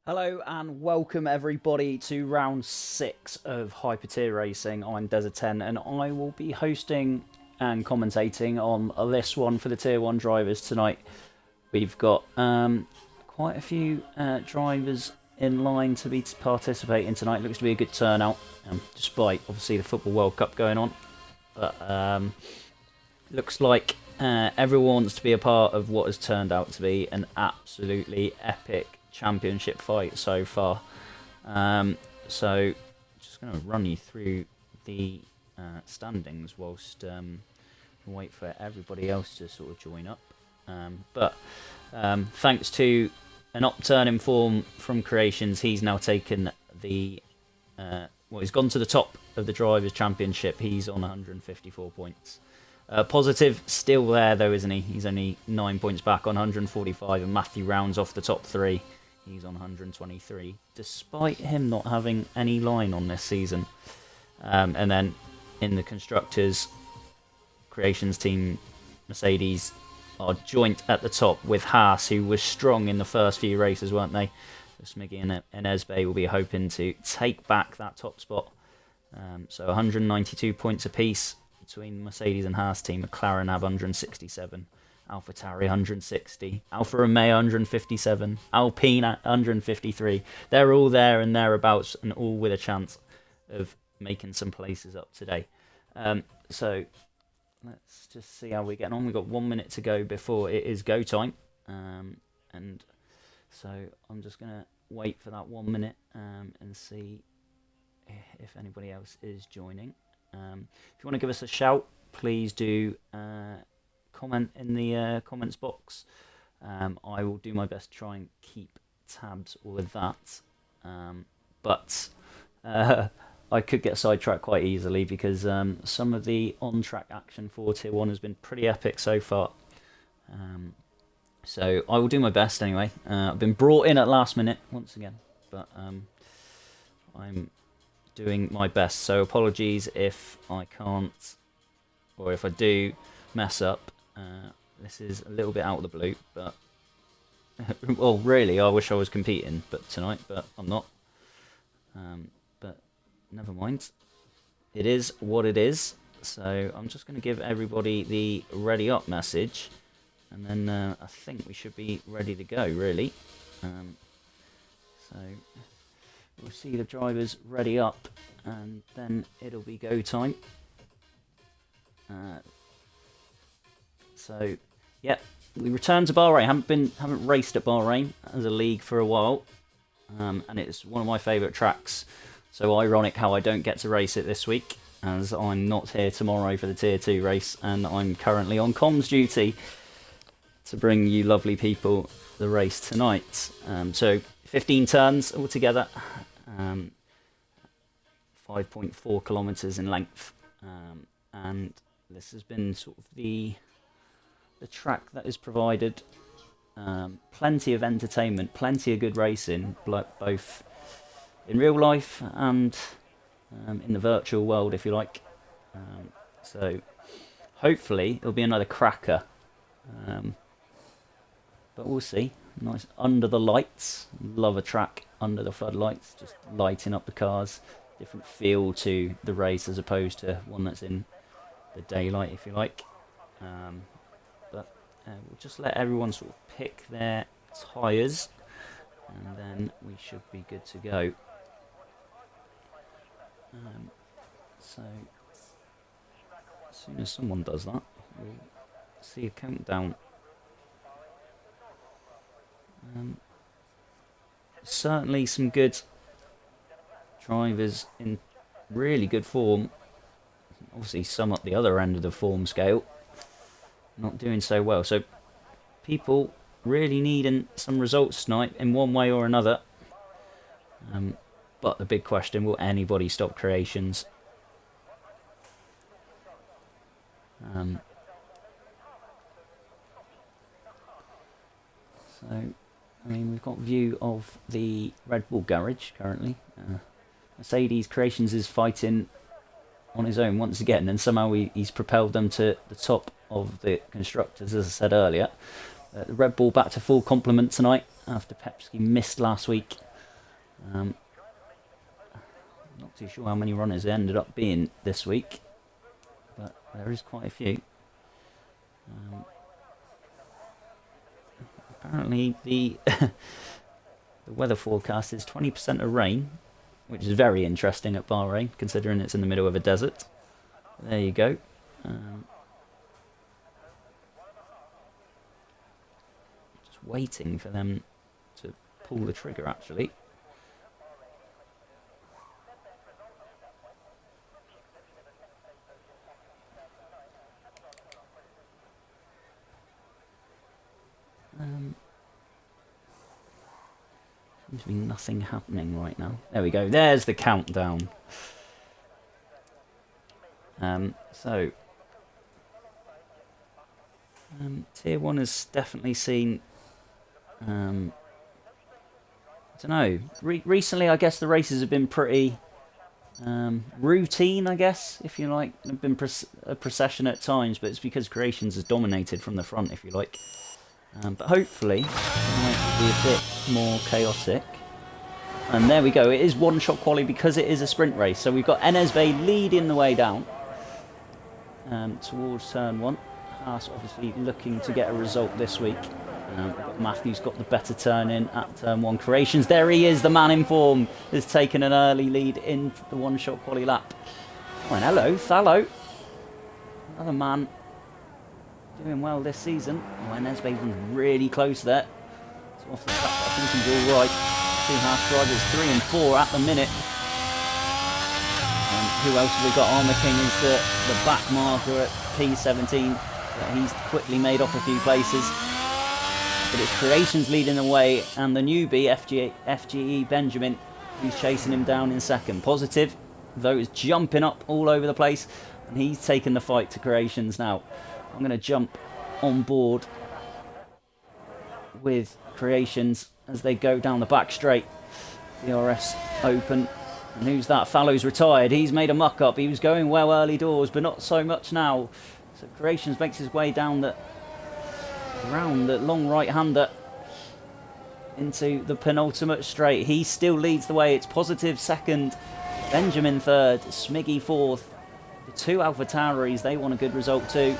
Hello and welcome everybody to round 6 of HTR Racing. I'm Desert 10 and I will be hosting and commentating on this one for the Tier 1 drivers tonight. We've got quite a few drivers in line to be participating tonight. Looks to be a good turnout, despite obviously the Football World Cup going on. But looks like everyone wants to be a part of what has turned out to be an absolutely epic championship fight so far. So just going to run you through the standings whilst wait for everybody else to sort of join up. But thanks to an upturn in form from Creations, he's now taken the he's gone to the top of the Drivers' Championship. He's on 154 points. Positive still there though, isn't he? He's only 9 points back on 145, and Matthew rounds off the top 3. He's on 123, despite him not having any line on this season. And then in the Constructors, Creations team, Mercedes are joint at the top with Haas, who was strong in the first few races, weren't they? Smiggy and Esbey will be hoping to take back that top spot. So 192 points apiece between Mercedes and Haas team. McLaren have 167. AlphaTauri 160, Alfa Romeo 157, Alpine 153. They're all there and thereabouts, and all with a chance of making some places up today. So let's just see how we're getting on. We've got 1 minute to go before it is go time, and so I'm just gonna wait for that 1 minute and see if anybody else is joining. If you want to give us a shout, please do. Comment in the comments box. I will do my best to try and keep tabs all of that, but I could get sidetracked quite easily because some of the on-track action for Tier 1 has been pretty epic so far. So I will do my best anyway. I've been brought in at last minute once again, but I'm doing my best, so apologies if I can't, or if I do mess up. This is a little bit out of the blue, but well, really, I wish I was competing, but tonight, but I'm not. But never mind. It is what it is. So I'm just going to give everybody the ready up message, and then I think we should be ready to go, really. So we'll see the drivers ready up, and then it'll be go time. So, yeah, we return to Bahrain. Haven't raced at Bahrain as a league for a while, and it's one of my favourite tracks. So ironic how I don't get to race it this week, as I'm not here tomorrow for the Tier 2 race, and I'm currently on comms duty to bring you lovely people the race tonight. So 15 turns altogether, 5.4 kilometres in length, and this has been sort of the track that is provided plenty of entertainment, plenty of good racing, both in real life and in the virtual world, if you like. So hopefully it'll be another cracker, but we'll see. Nice under the lights. Love a track under the floodlights, just lighting up the cars. Different feel to the race as opposed to one that's in the daylight, if you like. We'll just let everyone sort of pick their tyres, and then we should be good to go. So as soon as someone does that, we'll see a countdown. Certainly some good drivers in really good form. Obviously some at the other end of the form scale not doing so well, so people really needing some results tonight in one way or another. But the big question, will anybody stop Creations? So I mean, we've got view of the Red Bull garage currently. Mercedes Creations is fighting on his own once again, and somehow he's propelled them to the top of the Constructors, as I said earlier. The Red Bull back to full complement tonight after Pepsi missed last week. Not too sure how many runners there ended up being this week, but there is quite a few. Apparently the the weather forecast is 20% of rain, which is very interesting at Bahrain, considering it's in the middle of a desert. There you go. Just waiting for them to pull the trigger, actually. Seems to be nothing happening right now. There we go. There's the countdown. Tier 1 has definitely seen... I don't know. Recently, I guess the races have been pretty routine, I guess, if you like. They've been a procession at times, but it's because Creations has dominated from the front, if you like. But hopefully, it might be a bit more chaotic. And there we go. It is one-shot quali because it is a sprint race. So we've got Enes Bey leading the way down towards turn 1. Haas obviously looking to get a result this week. But Matthew's got the better turn in at turn 1. Creations, there he is, the man in form, has taken an early lead in the one-shot quali lap. Oh, and hello, Thallo. Another man doing well this season. Oh, and Nesbey was really close there. So off the track, I think he's all right. Two Haas drivers, 3 and 4 at the minute. Who else have we got? Armour King is the back marker at P17. But he's quickly made off a few places. But it's Creations leading the way, and the newbie, FGE Benjamin, who's chasing him down in second. Positive, though, is jumping up all over the place, and he's taking the fight to Creations now. I'm going to jump on board with Creations as they go down the back straight. DRS open. And who's that? Fallow's retired. He's made a muck-up. He was going well early doors, but not so much now. So Creations makes his way down around the long right-hander into the penultimate straight. He still leads the way. It's Positive second, Benjamin third, Smiggy fourth. The two AlphaTauris, they want a good result too.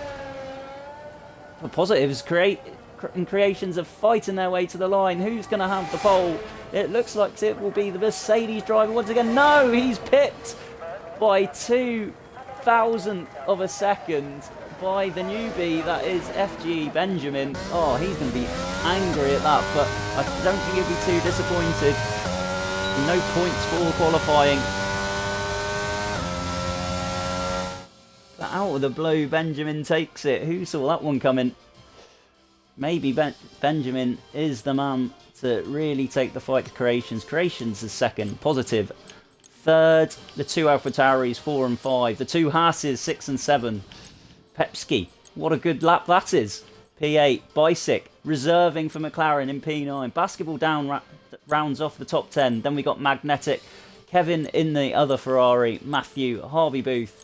But Positives and Creations are fighting their way to the line. Who's going to have the pole? It looks like it will be the Mercedes driver once again. No, he's pipped by 2,000th of a second by the newbie, that is FG Benjamin. Oh, he's going to be angry at that, but I don't think he'll be too disappointed. No points for qualifying. But out of the blue, Benjamin takes it. Who saw that one coming? Maybe Benjamin is the man to really take the fight to Creations. Creations is second, Positive third. The two AlphaTauris 4 and 5. The two Haases 6 and 7. Pepski, what a good lap that is. P8, Bisick, reserving for McLaren in P9. Basketball down rounds off the top 10. Then we got Magnetic, Kevin in the other Ferrari, Matthew, Harvey Booth,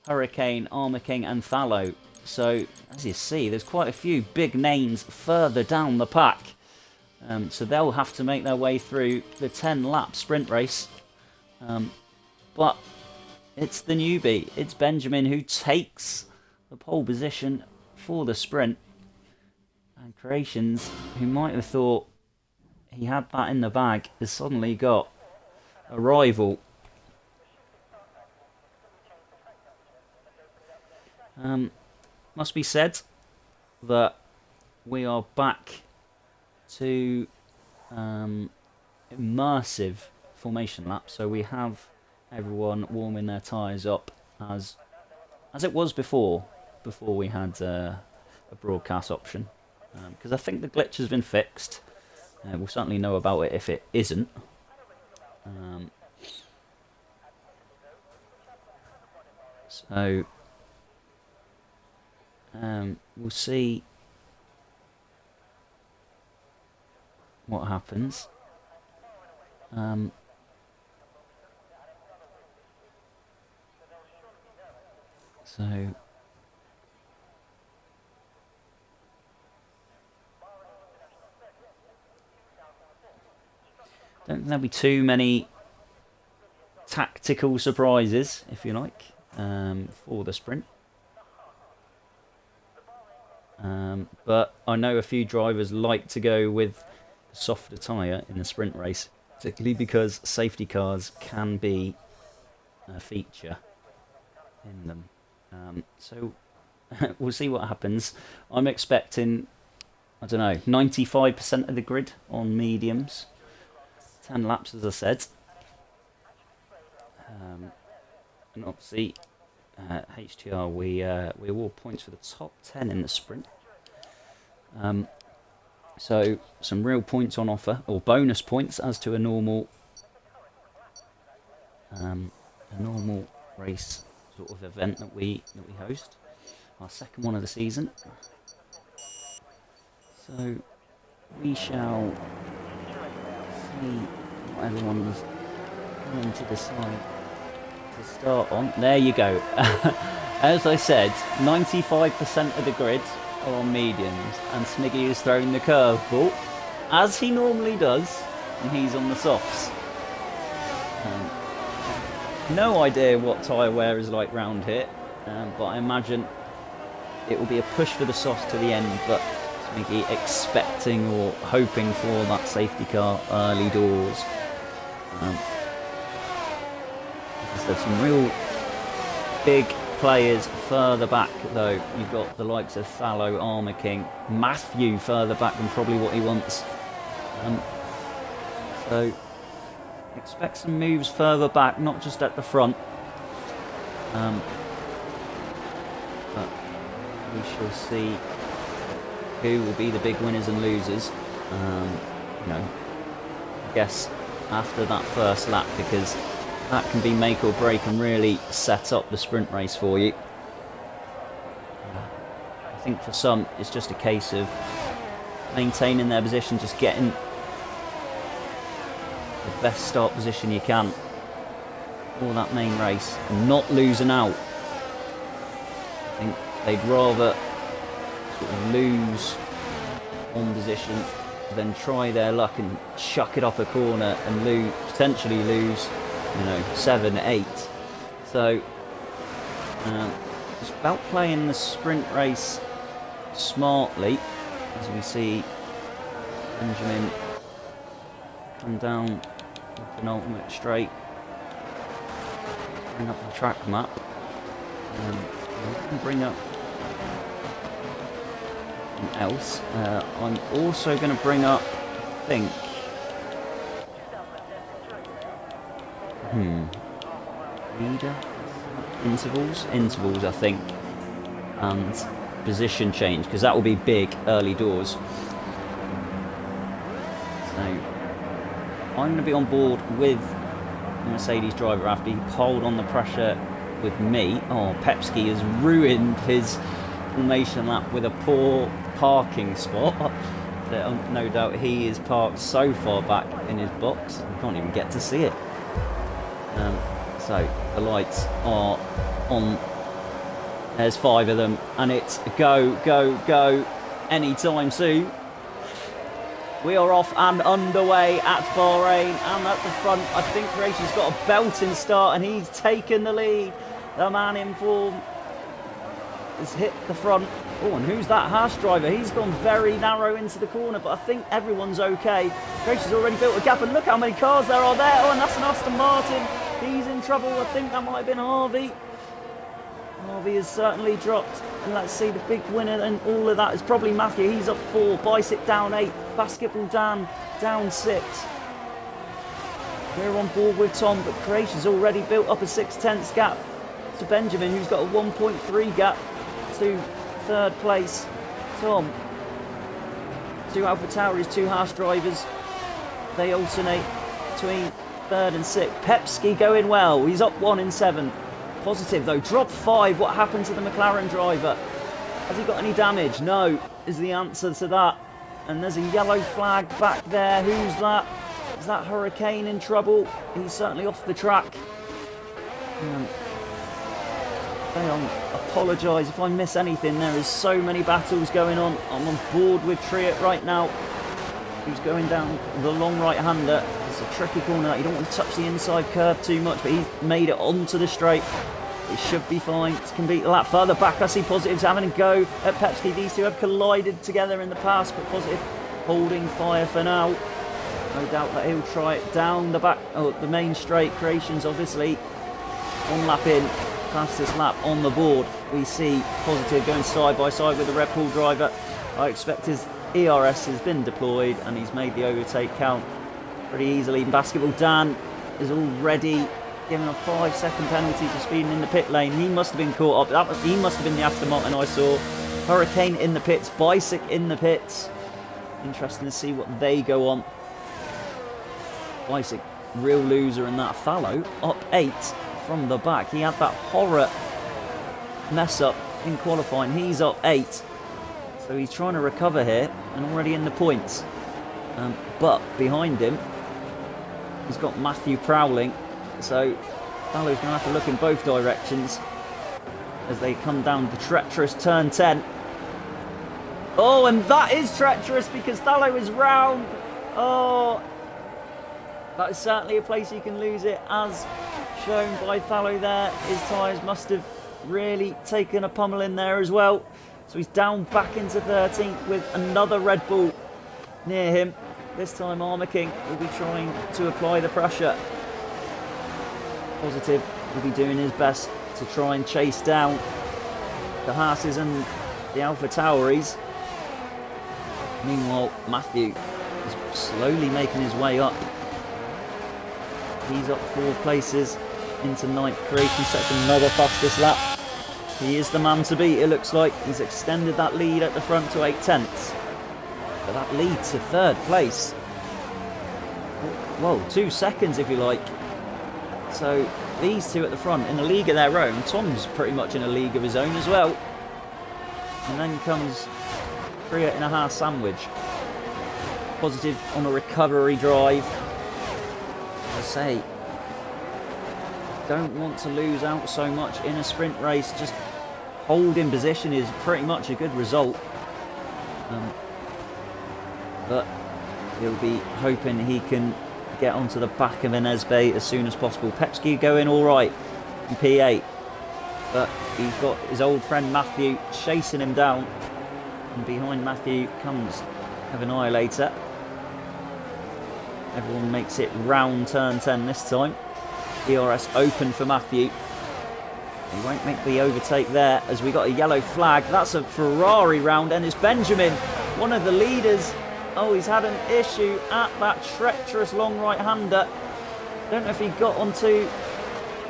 Hurricane, Armour King and Fallow. So, as you see, there's quite a few big names further down the pack. So they'll have to make their way through the 10-lap sprint race. But it's the newbie, it's Benjamin, who takes the pole position for the sprint. And Creations, who might have thought he had that in the bag, has suddenly got a rival. Must be said that we are back to immersive formation lap. So we have everyone warming their tyres up as it was before we had a broadcast option, because I think the glitch has been fixed. We'll certainly know about it if it isn't. So we'll see what happens. So don't think there'll be too many tactical surprises, if you like, for the sprint. But I know a few drivers like to go with a softer tyre in the sprint race, particularly because safety cars can be a feature in them. So we'll see what happens. I'm expecting, I don't know, 95% of the grid on mediums. 10 laps, as I said. And obviously, HTR, we award points for the top 10 in the sprint. So some real points on offer, or bonus points, as to a normal race sort of event that we host. Our second one of the season. So we shall see what everyone's going to decide to start on. There you go. As I said, 95% of the grid are on mediums, and Smiggy is throwing the curveball, as he normally does, and he's on the softs. No idea what tyre wear is like round here, but I imagine it will be a push for the softs to the end, but Smiggy expecting or hoping for that safety car early doors. There's some real big players further back, though. You've got the likes of Fallow, Armour King, Matthew further back than probably what he wants. So expect some moves further back, not just at the front. But we shall see who will be the big winners and losers. You know, I guess after that first lap, because that can be make or break and really set up the sprint race for you. I think for some it's just a case of maintaining their position, just getting the best start position you can for that main race and not losing out. I think they'd rather sort of lose on position than try their luck and chuck it up a corner and potentially lose, you know, 7, 8. So it's about playing the sprint race smartly, as we see Benjamin come down the penultimate straight. Bring up the track map. Bring up something else. I'm also going to bring up, I think, leader intervals I think, and position change, because that will be big early doors. So I'm going to be on board with the Mercedes driver after he pulled on the pressure with me. Oh, Pepski has ruined his formation lap with a poor parking spot. No doubt he is parked so far back in his box you can't even get to see it. So the lights are on. There's 5 of them, and it's go, go, go anytime soon. We are off and underway at Bahrain, and at the front I think Rachel's got a belting start and he's taken the lead. The man in form has hit the front. Oh, and who's that Haas driver? He's gone very narrow into the corner, but I think everyone's okay. Rachel's already built a gap, and look how many cars there are there. Oh, and that's an Aston Martin. He's in trouble. I think that might have been Harvey. Harvey has certainly dropped. And let's see, the big winner and all of that is probably Matthew. He's up 4. Bicep down 8. Basketball down 6. We're on board with Tom, but Croatia's already built up a 6/10 gap to Benjamin, who's got a 1.3 gap to 3rd place. Tom. 2 Alpha Tauris, 2 Haas drivers. They alternate between 3rd and 6th. Pepski going well. He's up 1 in 7. Positive though. Drop 5. What happened to the McLaren driver? Has he got any damage? No, is the answer to that. And there's a yellow flag back there. Who's that? Is that Hurricane in trouble? He's certainly off the track. I apologise if I miss anything. There is so many battles going on. I'm on board with Triet right now. who's going down the long right-hander. It's a tricky corner. You don't want to touch the inside curve too much, but he's made it onto the straight. It should be fine to compete a lap further back. I see Positive's having a go at Pepsi. These two have collided together in the past, but Positive holding fire for now. No doubt that he'll try it down the back, the main straight. Creations obviously one lap in, fastest lap on the board. We see Positive going side by side with the Red Bull driver. I expect his ERS has been deployed and he's made the overtake count pretty easily. Basketball Dan is already given a 5-second penalty for speeding in the pit lane. He must have been caught up. He must have been the Aston Martin I saw. Hurricane in the pits, Bicyc in the pits. Interesting to see what they go on. Bicyc, real loser in that. Fallow up 8 from the back. He had that horror mess up in qualifying. He's up 8. So he's trying to recover here and already in the points. But behind him, he's got Matthew prowling. So Fallow's going to have to look in both directions as they come down the treacherous turn 10. Oh, and that is treacherous because Fallow is round. Oh, that is certainly a place you can lose it, as shown by Fallow there. His tyres must have really taken a pummel in there as well. So he's down back into 13th with another Red Bull near him. This time Armour King will be trying to apply the pressure. Positive will be doing his best to try and chase down the Haas's and the Alpha Tauris. Meanwhile, Matthew is slowly making his way up. He's up 4 places into 9th. Creation sets another fastest lap. He is the man to beat, it looks like. He's extended that lead at the front to 8/10. But that lead to 3rd place. Well, 2 seconds if you like. So these two at the front in a league of their own. Tom's pretty much in a league of his own as well. And then comes Priya in a half sandwich. Positive on a recovery drive. As I say, don't want to lose out so much in a sprint race. Just holding position is pretty much a good result. But he'll be hoping he can get onto the back of Inez Bay as soon as possible. Pepsi going all right in P8, but he's got his old friend Matthew chasing him down, and behind Matthew comes Annihilator. Everyone makes it round turn 10 this time. DRS open for Matthew. He won't make the overtake there as we got a yellow flag. That's a Ferrari round, and it's Benjamin, one of the leaders. Oh, he's had an issue at that treacherous long right-hander. Don't know if he got onto...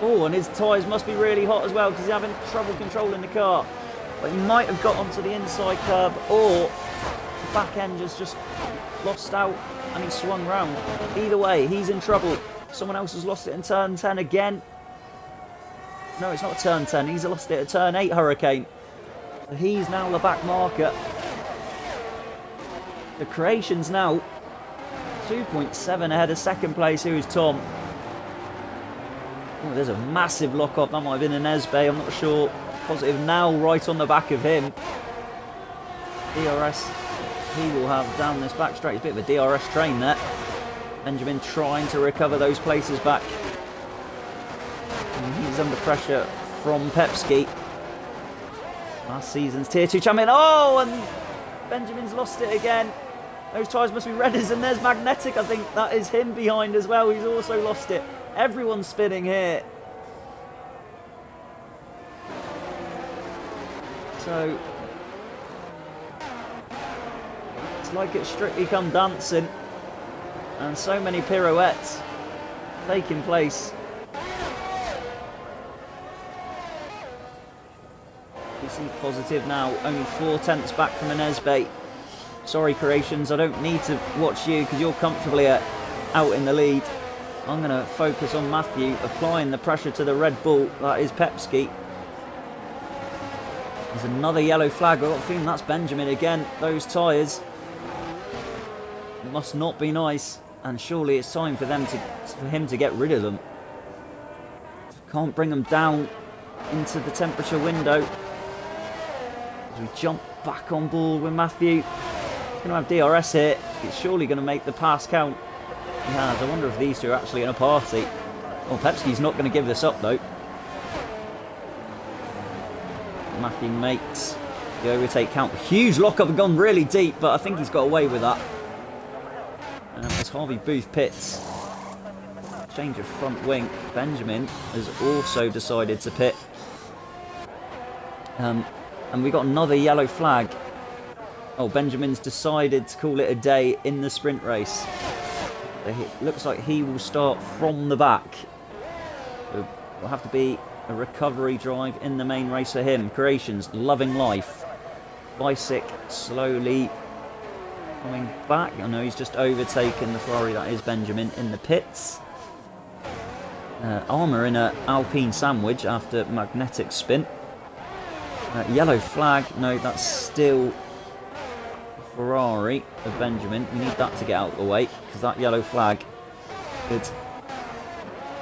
Oh, and his tyres must be really hot as well because he's having trouble controlling the car. But he might have got onto the inside curb, or the back end just lost out and he swung round. Either way, he's in trouble. Someone else has lost it in turn 10 again. No, it's not turn 10. He's lost it at turn 8, Hurricane. So he's now the back marker. The Creations now 2.7 ahead of second place, who is Tom. Oh, there's a massive lock-up. That might have been an Esbe, I'm not sure. Positive now right on the back of him. DRS, he will have down this back straight. It's a bit of a DRS train there. Benjamin trying to recover those places back. And he's under pressure from Pepsi. Last season's Tier 2 champion. Oh, and Benjamin's lost it again. Those tyres must be Redders, and there's Magnetic. I think that is him behind as well. He's also lost it. Everyone's spinning here. So it's like it's Strictly Come Dancing, and so many pirouettes taking place. You see Positive now only 4/10 back from an Esbe. Sorry, Creations, I don't need to watch you because you're comfortably out in the lead. I'm going to focus on Matthew applying the pressure to the Red Bull. That is Pepsi. There's another yellow flag. I've got a feeling that's Benjamin again. Those tyres must not be nice, and surely it's time for him to get rid of them. Can't bring them down into the temperature window. As we jump back on board with Matthew. He's going to have DRS here. Pepski's surely going to make the pass count. He has. I wonder if these two are actually in a party. Well, Pepski's not going to give this up, though. Mackie makes the overtake count. Huge lock-up and gone really deep, but I think he's got away with that. As Harvey Booth pits. Change of front wing. Benjamin has also decided to pit. And we got another yellow flag. Oh, Benjamin's decided to call it a day in the sprint race. It looks like he will start from the back. So will have to be a recovery drive in the main race for him. Creations, Loving Life. Bicyc slowly coming back. I know he's just overtaken the Ferrari, that is Benjamin, in the pits. Armour in an Alpine sandwich after magnetic spin. Yellow flag. No, that's still Ferrari of Benjamin. We need that to get out of the way because that yellow flag could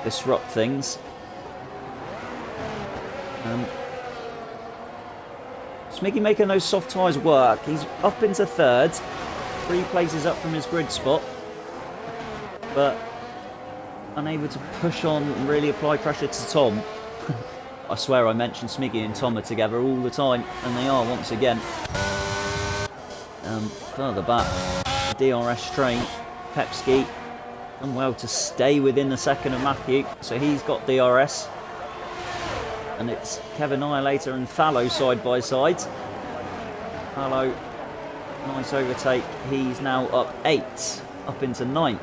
disrupt things. Smiggy making those soft tyres work. He's up into third, 3 places up from his grid spot, but unable to push on and really apply pressure to Tom. I swear I mentioned Smiggy and Tom are together all the time, and they are once again. Further back, DRS train, Pepski done well to stay within the second of Matthew, so he's got DRS. And it's Kevin Annihilator and Fallow side by side. Fallow, nice overtake. He's now up 8, up into 9th.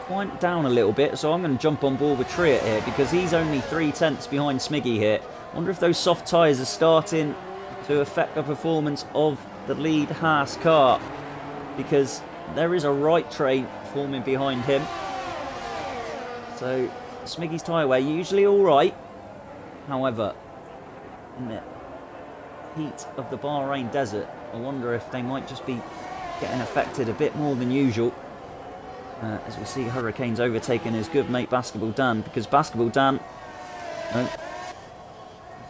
Quite down a little bit, so I'm going to jump on board with Triet here because he's only 3 tenths behind Smiggy here. Wonder if those soft tyres are starting to affect the performance of the lead Haas car, because there is a right train forming behind him. So Smiggy's tyre wear usually alright, however in the heat of the Bahrain desert I wonder if they might just be getting affected a bit more than usual. As we see Hurricanes overtaking his good mate Basketball Dan, because Basketball Dan, no,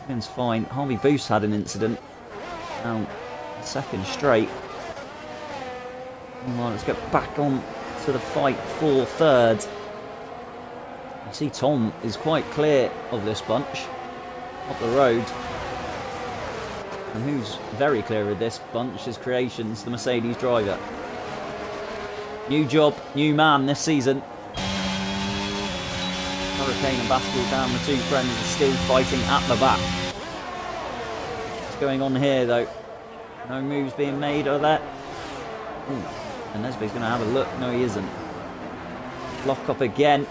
everything's fine. Harvey Booth's had an incident, now second straight. Meanwhile, let's get back on to the fight for third. I see Tom is quite clear of this bunch up the road, and who's very clear of this bunch is Creations, the Mercedes driver. New job, new man this season. Hurricane and Basketball Dan, the 2 friends, are still fighting at the back. What's going on here though? No moves being made, are there? Ooh. And Nesby's going to have a look. No, he isn't. Lock up again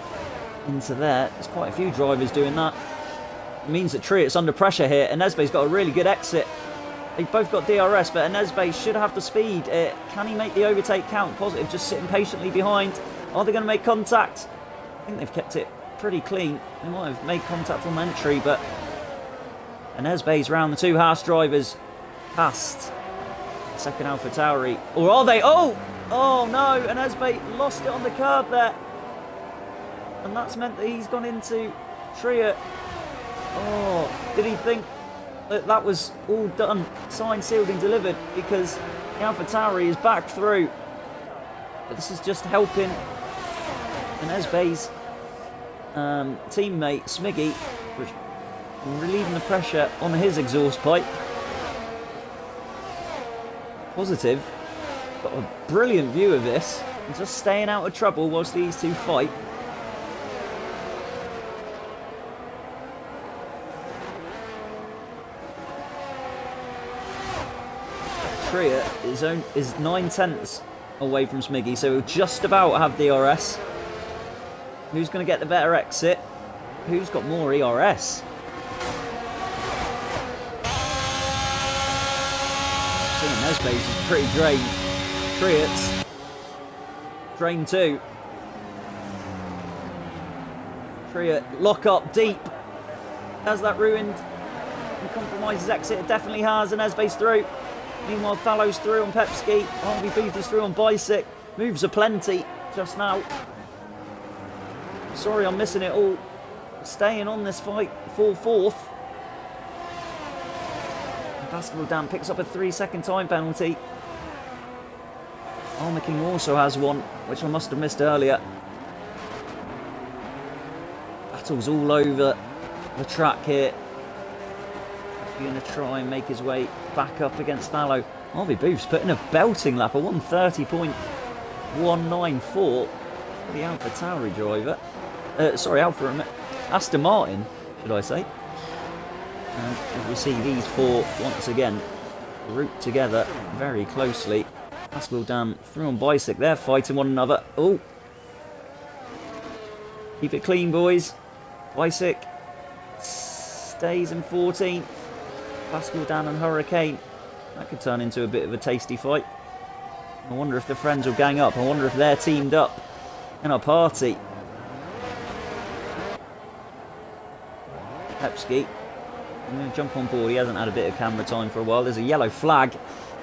into there. There's quite a few drivers doing that. It means that Triet's under pressure here, and Nesby's got a really good exit. They've both got DRS, but Enesbe should have the speed. Can he make the overtake count? Positive, just sitting patiently behind. Are they going to make contact? I think they've kept it pretty clean. They might have made contact on entry, but Enesbe's round the 2 Haas drivers past second Alpha Tauri. Or are they? Oh no, Enesbe lost it on the curb there. And that's meant that he's gone into Triet. Oh, did he think that was all done, signed, sealed and delivered, because the AlphaTauri is back through. But this is just helping Enesbe's teammate Smiggy, which relieving the pressure on his exhaust pipe. Positive, got a brilliant view of this, and just staying out of trouble whilst these 2 fight. Triet is 9 tenths away from Smiggy, so he'll just about have DRS. Who's going to get the better exit? Who's got more ERS? Seeing Nesbe's is pretty drained. Triet's drained too. Triet lock up deep. Has that ruined and compromised his exit? It definitely has, and Nesbe's through. Meanwhile, Fallow's through on Pepski. Harvey Booth is through on Bicyc. Moves are plenty just now. Sorry I'm missing it all. staying on this fight for fourth. Basketball Dan picks up a 3-second time penalty. Armour King also has one, which I must have missed earlier. Battles all over the track here. He's going to try and make his way back up against Fallow. Harvey Booth's put in a belting lap, a 1:30.194 for the AlphaTauri driver. Aston Martin, should I say. As we see these four once again grouped together very closely. Basketball Dan through on Bicyc, they're fighting one another. Oh! Keep it clean, boys. Bicyc stays in 14th. Basketball Dan and Hurricane. That could turn into a bit of a tasty fight. I wonder if the friends will gang up. I wonder if they're teamed up in a party. Hepsky. I'm going to jump on board. He hasn't had a bit of camera time for a while. There's a yellow flag.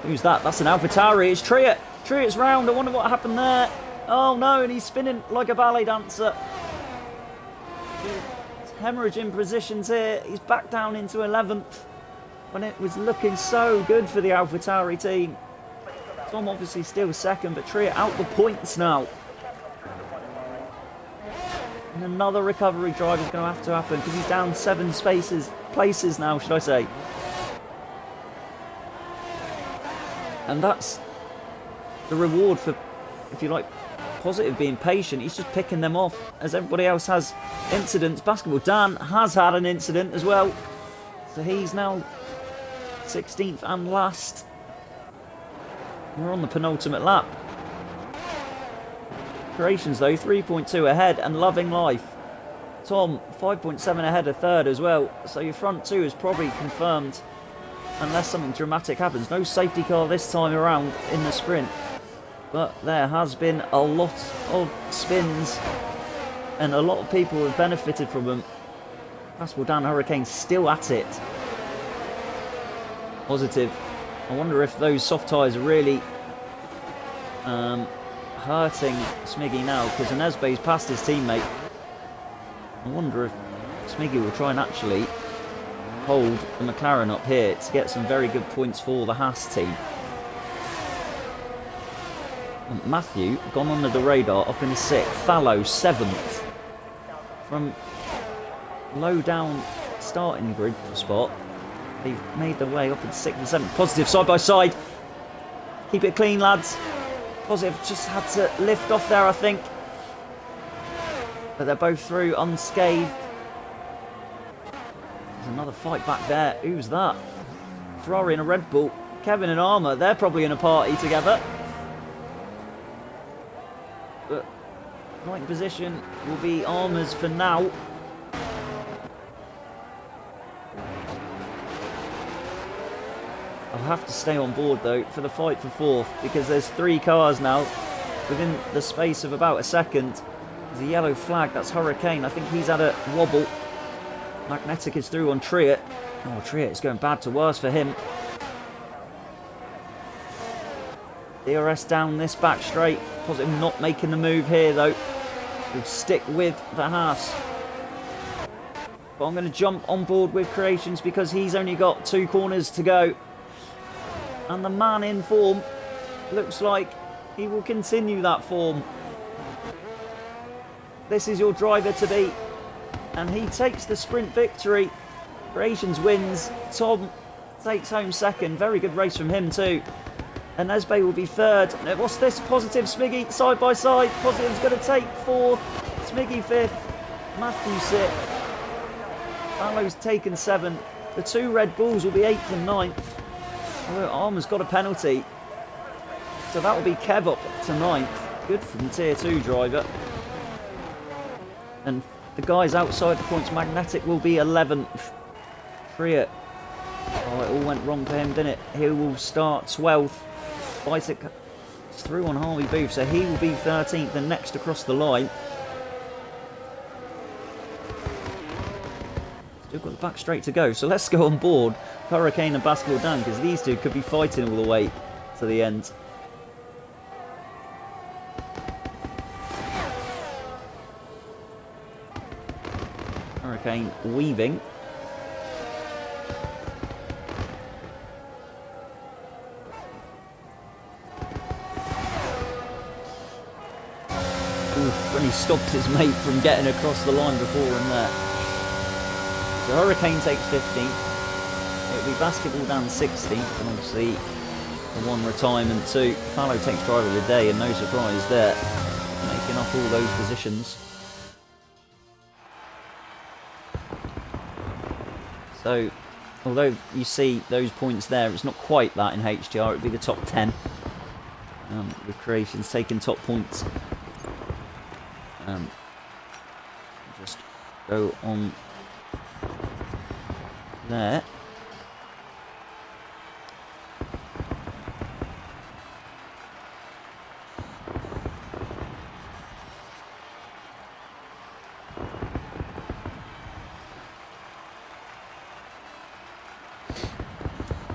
Who's that? That's an AlphaTauri. It's Triet. Triet's round. I wonder what happened there. Oh no, and he's spinning like a ballet dancer. He's hemorrhaging positions here. He's back down into 11th when it was looking so good for the AlphaTauri team. Tom obviously still second, but Triet out the points now. And another recovery drive is going to have to happen because he's down 7 places now, should I say. And that's the reward for, if you like, Positive being patient. He's just picking them off as everybody else has incidents. Basketball Dan has had an incident as well. So he's now 16th and last. We're on the penultimate lap. Creations though, 3.2 ahead and Loving Life. Tom, 5.7 ahead of third as well. So your front two is probably confirmed unless something dramatic happens. No safety car this time around in the sprint. But there has been a lot of spins and a lot of people have benefited from them. Basketball Dan Hurricane still at it. Positive. I wonder if those soft tyres are really hurting Smiggy now, because Anesbe's passed his teammate. I wonder if Smiggy will try and actually hold the McLaren up here to get some very good points for the Haas team. And Matthew gone under the radar up in 6th, Fallow 7th. From low down starting grid spot, they've made their way up in 6th and 7th. Positive side by side. Keep it clean, lads. Positive just had to lift off there, I think. But they're both through unscathed. There's another fight back there. Who's that? Ferrari and a Red Bull. Kevin and Armour, they're probably in a party together. But ninth position will be Armour's for now. I'll have to stay on board though for the fight for 4th, because there's 3 cars now within the space of about a second. There's a yellow flag, that's Hurricane. I think he's had a wobble. Magnetic is through on Triet. Oh, Triet is going bad to worse for him. DRS down this back straight. Positive not making the move here though. We'll stick with the Haas. But I'm going to jump on board with Creations because he's only got 2 corners to go. And the man in form looks like he will continue that form. This is your driver to beat. And he takes the sprint victory. Creations wins. Tom takes home 2nd. Very good race from him too. And Anesbe will be 3rd. What's this? Positive, Smiggy, side by side. Positive's going to take 4th. Smiggy 5th. Matthew 6th. Fallow's taken 7th. The 2 Red Bulls will be 8th and 9th. Although Armour's got a penalty. So that will be Kev up to 9th. Good from the Tier 2 driver. And the guys outside the points, Magnetic will be 11th. Triet. Oh, it all went wrong for him, didn't it? He will start 12th. Bicyc through on Harvey Booth, so he will be 13th and next across the line. Still got the back straight to go, so let's go on board Hurricane and Basketball Dan, because these two could be fighting all the way to the end. Hurricane weaving. Oof, when he stopped his mate from getting across the line before him there. So Hurricane takes 15th. It'll be Basketball down 16th, and obviously the one retirement too. Fallow takes driver of the day, and no surprise there, making up all those positions. So, although you see those points there, it's not quite that in HTR. It'd be the top 10 with Creations taking top points. Just go on there.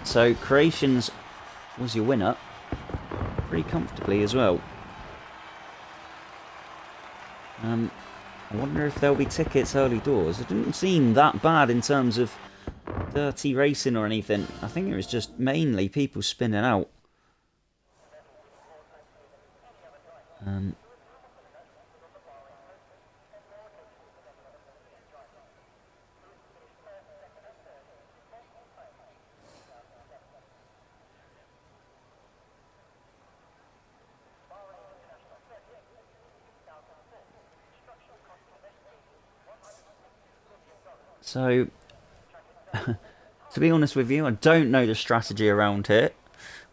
So Creations was your winner pretty comfortably as well. I wonder if there'll be tickets early doors. It didn't seem that bad in terms of dirty racing or anything. I think it was just mainly people spinning out. So, to be honest with you, I don't know the strategy around here.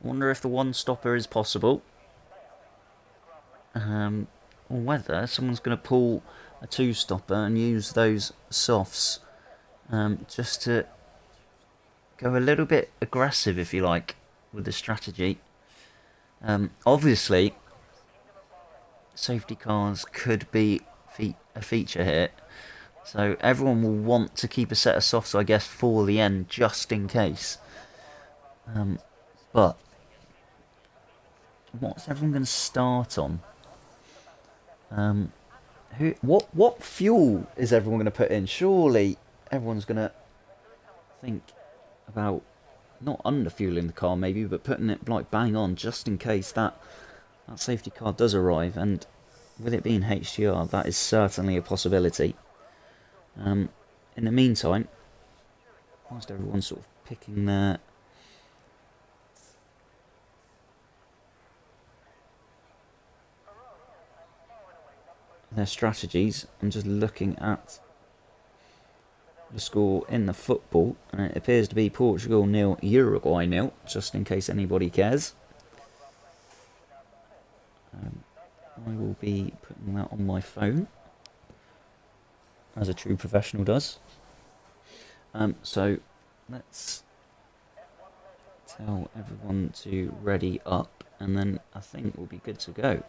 I wonder if the one stopper is possible. Or whether someone's going to pull a two stopper and use those softs just to go a little bit aggressive, if you like, with the strategy. Obviously, safety cars could be a feature here. So everyone will want to keep a set of softs, I guess, for the end, just in case. But what's everyone going to start on? What fuel is everyone going to put in? Surely everyone's going to think about not under-fueling the car, maybe, but putting it like bang on, just in case that safety car does arrive. And with it being HTR, that is certainly a possibility. In the meantime, whilst everyone's sort of picking their strategies, I'm just looking at the score in the football, and it appears to be Portugal 0, Uruguay 0, just in case anybody cares. I will be putting that on my phone, as a true professional does. So let's tell everyone to ready up, and then I think we'll be good to go.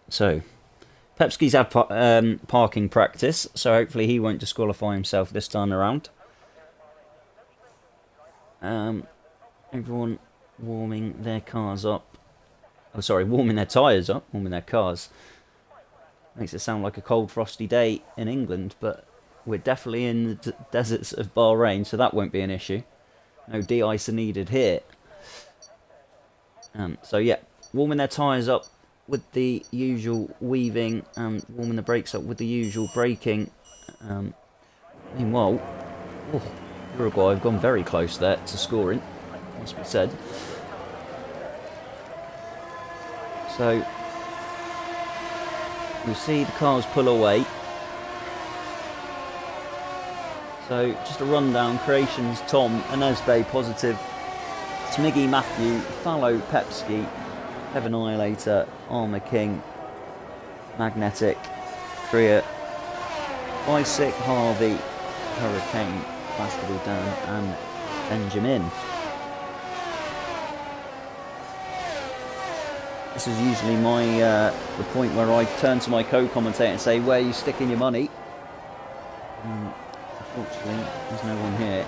So, Pepski's had parking practice, so hopefully he won't disqualify himself this time around. Everyone warming their cars up. Oh, sorry, warming their tyres up, warming their cars. Makes it sound like a cold, frosty day in England, but we're definitely in the deserts of Bahrain, so that won't be an issue. No de-icer needed here. So yeah, warming their tyres up with the usual weaving, and warming the brakes up with the usual braking. Meanwhile, Uruguay have gone very close there to scoring, must be said. So we see the cars pull away. So just a rundown: Creations, Tom, Anesbe positive, Smiggy, Matthew, Fallow, Pepski, Heaven Annihilator, Armour King, Magnetic, Kriya, Isaac, Harvey, Hurricane, Basketball Dan, and Benjamin. This is usually my the point where I turn to my co-commentator and say, where are you sticking your money? Unfortunately, there's no one here.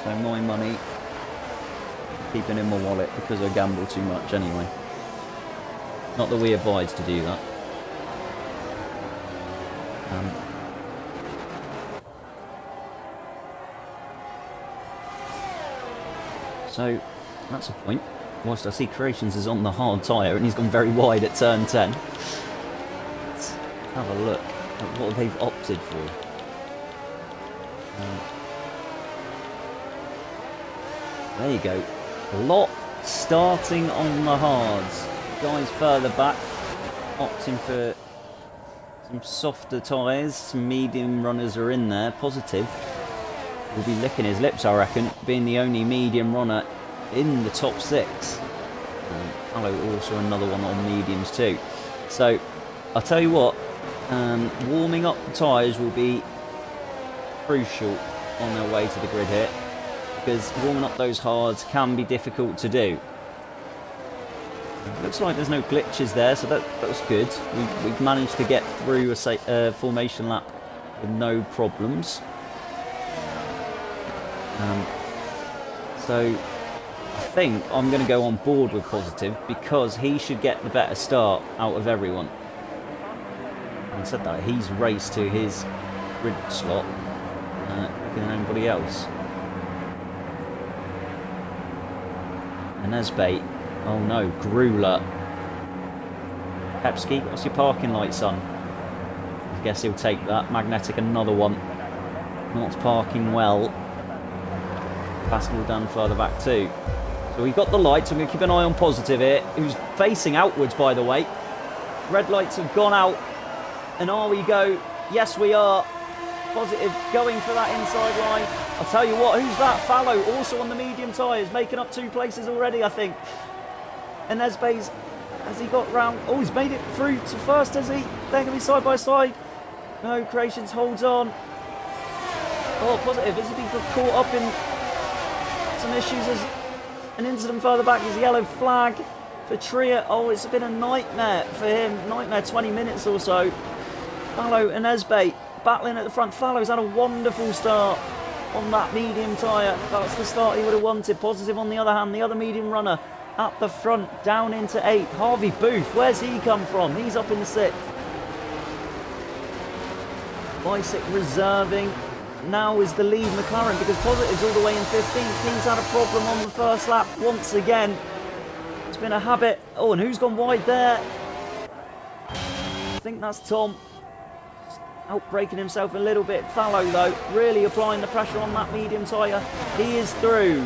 So my money, keeping in my wallet because I gamble too much anyway. Not that we advise to do that. So that's a point. Whilst I see Creations is on the hard tyre and he's gone very wide at turn 10. Let's have a look at what they've opted for. There you go. A lot starting on the hards. Guys further back opting for some softer tyres. Some medium runners are in there. Positive will be licking his lips, I reckon, being the only medium runner in the top 6. Hello, also another one on mediums too. So I'll tell you what, warming up the tyres will be crucial on their way to the grid here, because warming up those hards can be difficult to do. Looks like there's no glitches there, so that was good. We've managed to get through a formation lap with no problems. So I think I'm going to go on board with Positive because he should get the better start out of everyone. Having said that, he's raced to his grid slot quicker than anybody else. And Esbate, oh no, Gruler. Pepski, what's your parking light, son? I guess he'll take that. Magnetic, another one. Not parking well. Pascal down further back too. So we've got the lights. I'm going to keep an eye on Positive here, who's facing outwards, by the way. Red lights have gone out. And are we go? Yes, we are. Positive going for that inside line. I'll tell you what, who's that? Fallow, also on the medium tyres, making up 2 places already, I think. And Esbays, has he got round? Oh, he's made it through to first, has he? They're going to be side by side. No, Creations holds on. Oh, Positive, has he been caught up in some issues? As an incident further back is a yellow flag for Trier. Oh, it's been a nightmare for him. Nightmare 20 minutes or so. Fallow and Esbate battling at the front. Fallow's had a wonderful start on that medium tyre. That's the start he would have wanted. Positive on the other hand, the other medium runner at the front, down into 8th. Harvey Booth, where's he come from? He's up in the 6th. Bicyc reserving. Now is the lead McLaren because Positive's all the way in 15th. He's had a problem on the first lap once again. It's been a habit. Oh, and who's gone wide there? I think that's Tom. Outbreaking himself a little bit. Fallow, though, really applying the pressure on that medium tyre. He is through.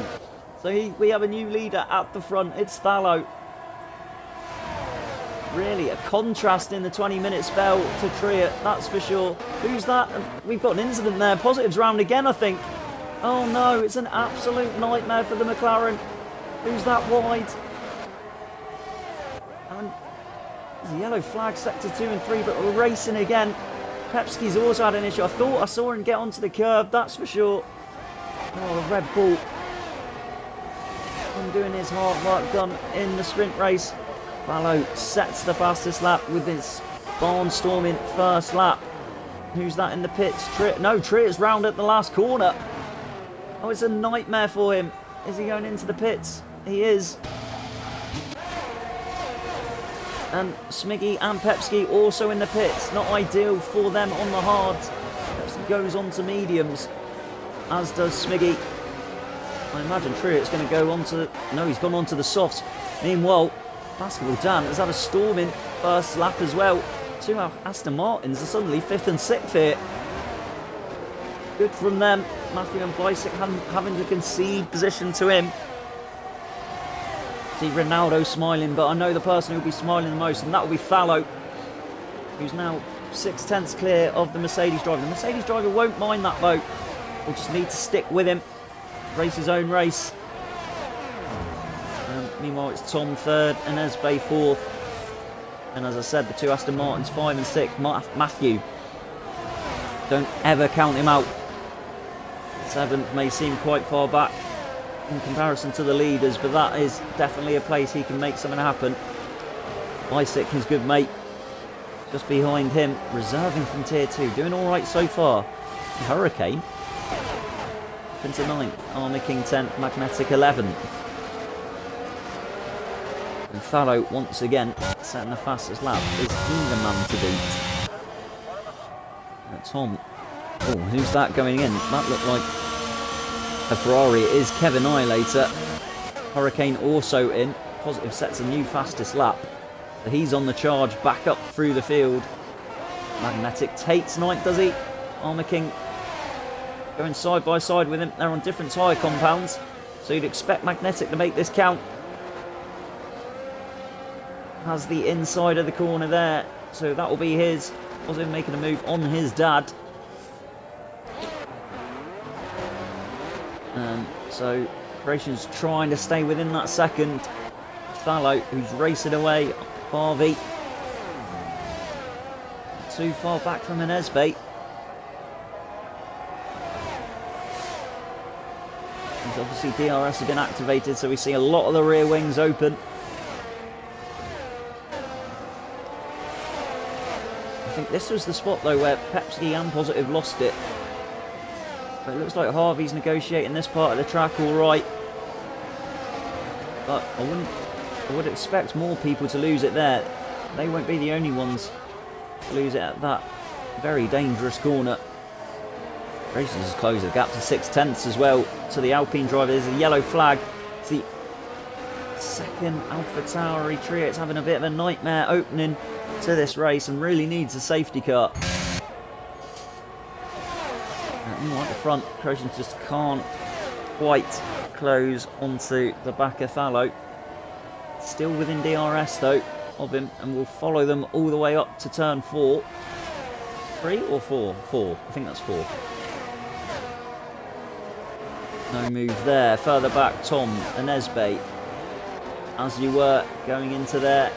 So we have a new leader at the front. It's Fallow. Really a contrast in the 20-minute spell to Trier, that's for sure. Who's that? We've got an incident there. Positive's round again, I think. Oh no, it's an absolute nightmare for the McLaren. Who's that wide? And there's a yellow flag, sector 2 and 3, but we're racing again. Pepski's also had an issue. I thought I saw him get onto the curb, that's for sure. Oh, the Red Bull. I'm doing his hard work done in the sprint race. Fallow sets the fastest lap with his barnstorming first lap. Who's that in the pits? Trier's round at the last corner. Oh, it's a nightmare for him. Is he going into the pits? He is. And Smiggy and Pepski also in the pits. Not ideal for them on the hards. Pepsi goes on to mediums, as does Smiggy. I imagine Trier's going to go on to... No, he's gone on to the softs. Meanwhile, Basketball Dan has had a storming first lap as well. 2 Aston Martins are suddenly 5th and 6th here. Good from them. Matthew and Bicyc having to concede position to him. See Ronaldo smiling, but I know the person who'll be smiling the most, and that will be Fallow, who's now 6/10 clear of the Mercedes driver. The Mercedes driver won't mind that though. We'll just need to stick with him. Race his own race. Meanwhile, it's Tom 3rd and Esbay 4th. And as I said, the 2 Aston Martins 5 and 6. Matthew, don't ever count him out. 7th may seem quite far back in comparison to the leaders, but that is definitely a place he can make something happen. Isaac, his good mate, just behind him, reserving from Tier 2. Doing alright so far. Hurricane into 9th, Army King 10th, Magnetic 11th. And Fallow once again setting the fastest lap. Is he the man to beat? Tom. Oh, who's that going in? That looked like a Ferrari. It is Kevin Annihilator. Hurricane also in. Positive sets a new fastest lap. So he's on the charge, back up through the field. Magnetic takes 9th, does he? Armour King going side by side with him. They're on different tyre compounds, so you'd expect Magnetic to make this count. Has the inside of the corner there, so that will be his. Also making a move on his dad. So Creation's trying to stay within that second. Fallow, who's racing away. Harvey. Too far back from an Esbate. Obviously DRS has been activated, so we see a lot of the rear wings open. I think this was the spot though where Pepsi and Positive lost it. But it looks like Harvey's negotiating this part of the track all right. But I would expect more people to lose it there. They won't be the only ones to lose it at that very dangerous corner. Racing has closed the gap to 6/10 as well to the Alpine driver. There's a yellow flag. It's the second AlphaTauri trio. It's having a bit of a nightmare opening to this race and really needs a safety car. At the front, Croatians just can't quite close onto the back of Fallow. Still within DRS though of him, and will follow them all the way up to turn 4. 3 or 4? 4. I think that's 4. No move there. Further back, Tom and Esbate. As you were going into there,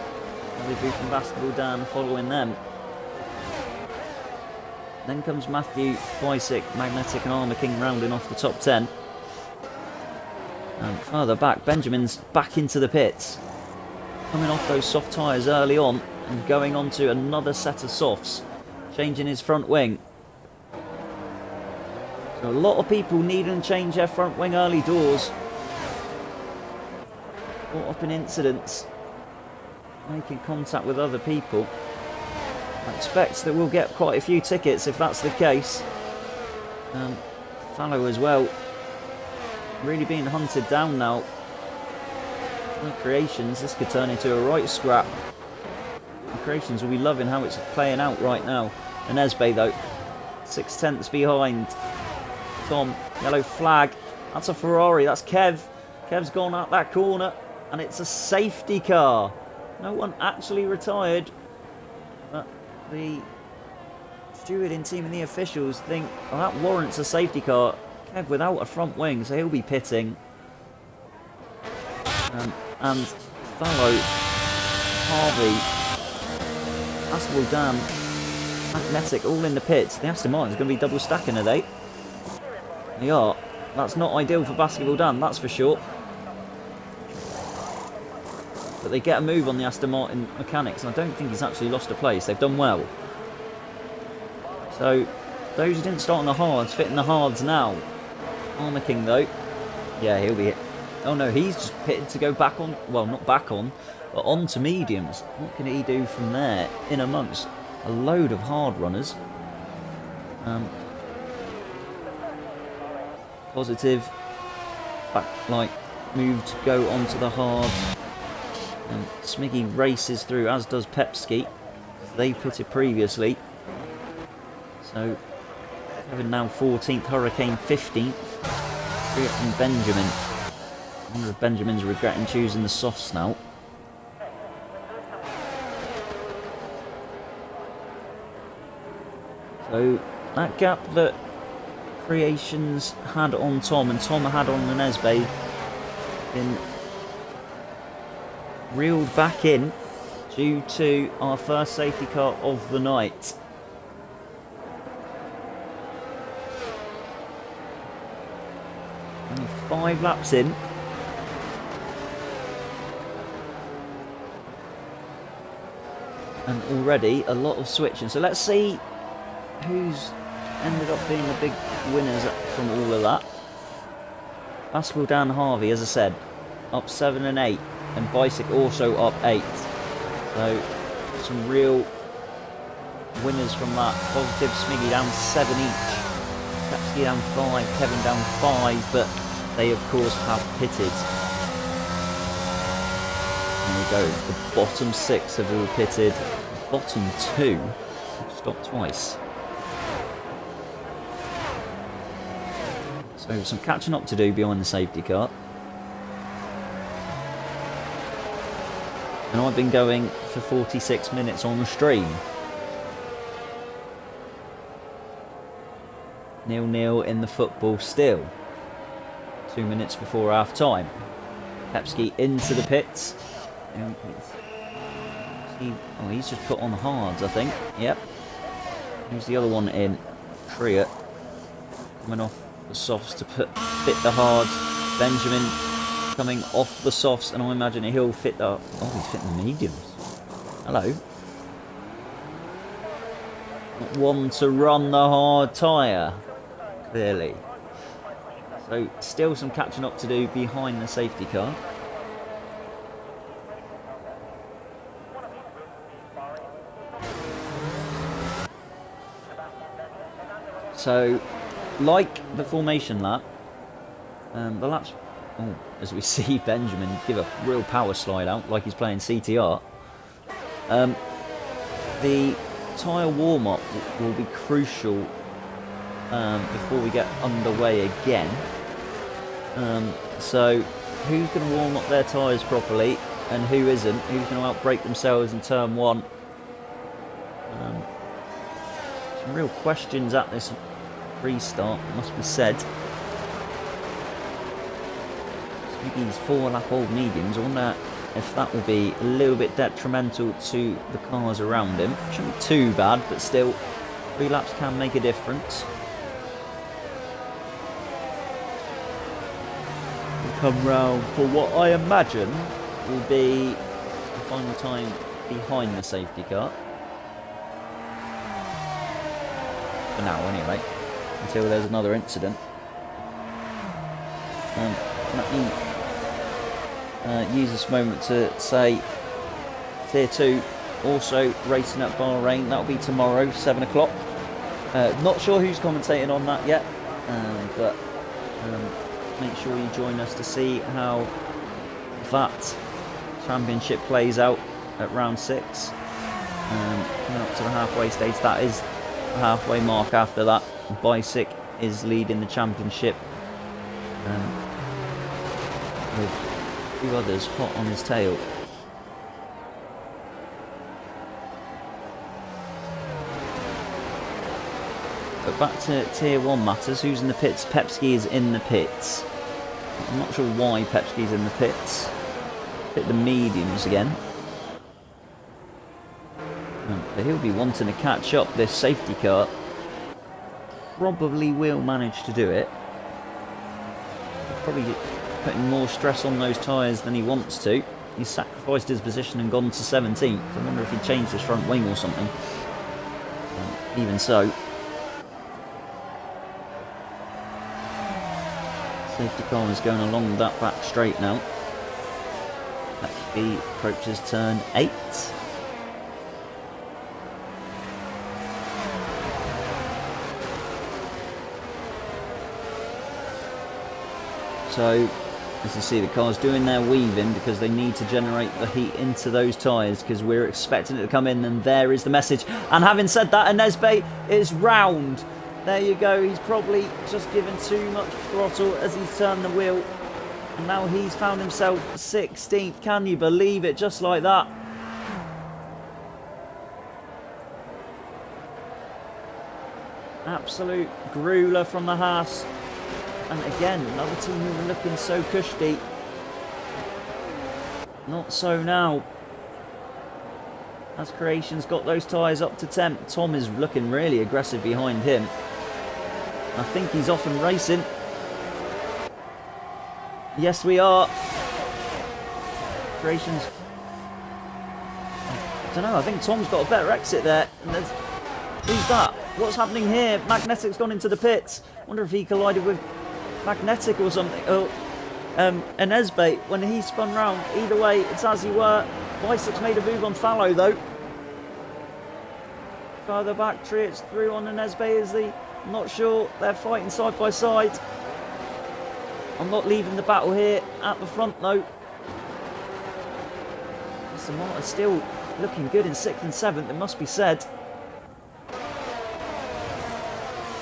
Oliver from Basketball Dan following them. Then comes Matthew, Isaac, Magnetic and Armour King rounding off the top 10. And further back, Benjamin's back into the pits. Coming off those soft tyres early on and going on to another set of softs. Changing his front wing. So a lot of people needing to change their front wing early doors. Caught up in incidents. Making contact with other people. I expect that we'll get quite a few tickets if that's the case. Fallow as well. Really being hunted down now. Creations, this could turn into a right scrap. Creations will be loving how it's playing out right now. And Esbate though, 6/10 behind. Tom, yellow flag. That's a Ferrari, that's Kev. Kev's gone out that corner, and it's a safety car. No one actually retired, but the stewarding team and the officials think, well, that warrants a safety car. Kev without a front wing, so he'll be pitting. And Fallow, Harvey, Basketball Dan, Magnetic, all in the pits. The Aston Martin's going to be double stacking, are they? They are. That's not ideal for Basketball Dan, that's for sure. But they get a move on the Aston Martin mechanics, and I don't think he's actually lost a place. They've done well. So, those who didn't start on the hards, fit in the hards now. Armour King, though. Yeah, he'll be... Oh no, he's just pitted to go back on... Well, not back on, but on to mediums. What can he do from there? In amongst a load of hard runners. Positive. Backlight move to go onto the hard. And Smiggy races through, as does Pepski. They pitted previously. So, Kevin now 14th, Hurricane 15th. And Benjamin. I wonder if Benjamin's regretting choosing the softs now. So, that gap that Creations had on Tom and Tom had on Nesbe been reeled back in due to our first safety car of the night. Only 5 laps in. And already a lot of switching. So let's see who's ended up being the big winners from all of that. Aspel, Dan, Harvey, as I said, up 7 and 8. And Bicyc also up 8. So some real winners from that. Positive, Smiggy down 7 each. Kapsky down 5, Kevin down 5, but they of course have pitted. There we go, the bottom 6 have all pitted. The bottom 2 have stopped twice. So some catching up to do behind the safety car. And I've been going for 46 minutes on the stream. 0-0 in the football still. 2 minutes before half time. Pepsky into the pits. Oh, he's just put on the hards, I think. Yep. Who's the other one in? Triot. Coming off the softs to fit the hards. Benjamin coming off the softs, and I imagine he'll fit the... Oh, he's fitting the mediums. Hello. Not one to run the hard tyre. Clearly. So, still some catching up to do behind the safety car. So, like the formation lap, the laps, oh, as we see Benjamin give a real power slide out like he's playing CTR. The tyre warm-up will be crucial before we get underway again. So who's going to warm up their tyres properly and who isn't? Who's going to outbrake themselves in turn 1? Some real questions at this restart, must be said. These 4-lap old mediums, I wonder if that will be a little bit detrimental to the cars around him. Shouldn't be too bad, but still, 3 laps can make a difference. We'll come round for what I imagine will be the final time behind the safety car. For now, anyway. Until there's another incident. Let me use this moment to say Tier 2 also racing at Bahrain. That'll be tomorrow, 7 o'clock. Not sure who's commentating on that yet, but make sure you join us to see how that championship plays out at round 6. Coming up to the halfway stage, that is the halfway mark after that. Bicyc is leading the championship with a few others hot on his tail. But back to Tier 1 matters. Who's in the pits? Pepsky is in the pits. I'm not sure why Pepsky's in the pits. Hit the mediums again. But he'll be wanting to catch up this safety car. Probably will manage to do it. Probably putting more stress on those tyres than he wants to. He's sacrificed his position and gone to 17th. I wonder if he changed his front wing or something. Even so. Safety car is going along that back straight now. Pepsky approaches turn 8. So, as you see, the car's doing their weaving because they need to generate the heat into those tyres because we're expecting it to come in, and there is the message. And having said that, Enesbe is round. There you go. He's probably just given too much throttle as he's turned the wheel. And now he's found himself 16th. Can you believe it? Just like that. Absolute grueler from the Haas. And again, another team who were looking so cushy. Not so now. As Creation's got those tyres up to temp. Tom is looking really aggressive behind him. I think he's off and racing. Yes, we are. Creation's don't know, I think Tom's got a better exit there. And there's, who's that? What's happening here? Magnetic's gone into the pits. Wonder if he collided with Magnetic or something. Oh, and Esbate, when he spun round, either way, it's as you were. Bicyc's made a move on Fallow though. Further back, Triet's through on an Esbate, is he? I'm not sure. They're fighting side by side. I'm not leaving the battle here at the front though. Aston Martin still looking good in 6th and 7th, it must be said.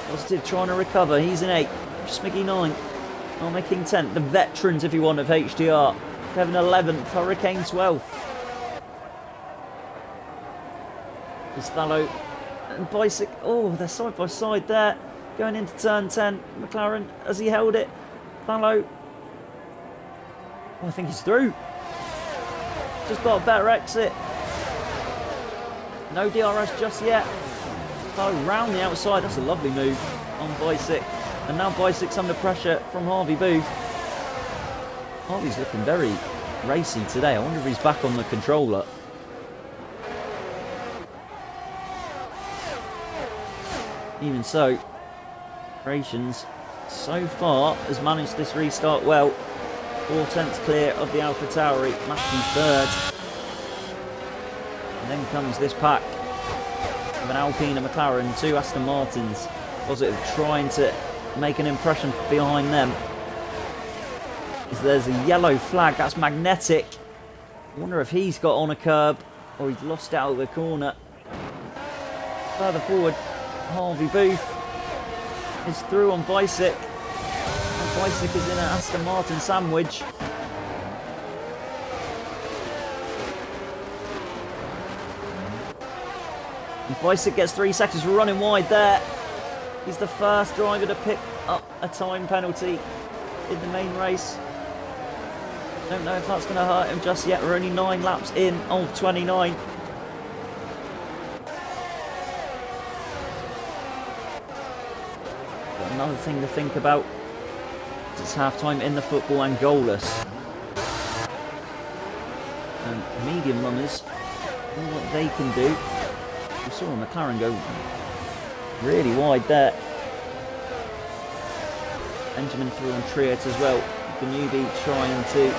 Positive trying to recover, he's in 8th. Smiggy 9th. Armour King 10th. The veterans, if you want, of HTR. Kevin 11th. Hurricane 12th. Costello and Bicyc. Oh, they're side by side there. Going into turn 10. McLaren, has he held it? Fallow. Oh, I think he's through. Just got a better exit. No DRS just yet. Oh, round the outside. That's a lovely move on Bicyc. And now Bicyc's under pressure from Harvey Booth. Harvey's looking very racy today. I wonder if he's back on the controller. Even so, Operations so far has managed this restart well. 4/10 clear of the AlphaTauri, Matthew 3rd. And then comes this pack of an Alpine, a McLaren, 2 Aston Martins. Positive trying to make an impression behind them. There's a yellow flag, that's Magnetic. I wonder if he's got on a curb or he's lost out of the corner. Further forward, Harvey Booth is through on Bicyc. And Bicyc is in an Aston Martin sandwich. And Bicyc gets 3 seconds for running wide there. He's the first driver to pick up a time penalty in the main race. Don't know if that's going to hurt him just yet. We're only 9 laps in of 29. Got another thing to think about. It's half-time in the football and goalless. And medium runners, what they can do. We saw McLaren go really wide there. Benjamin through on Triet as well. The newbie trying to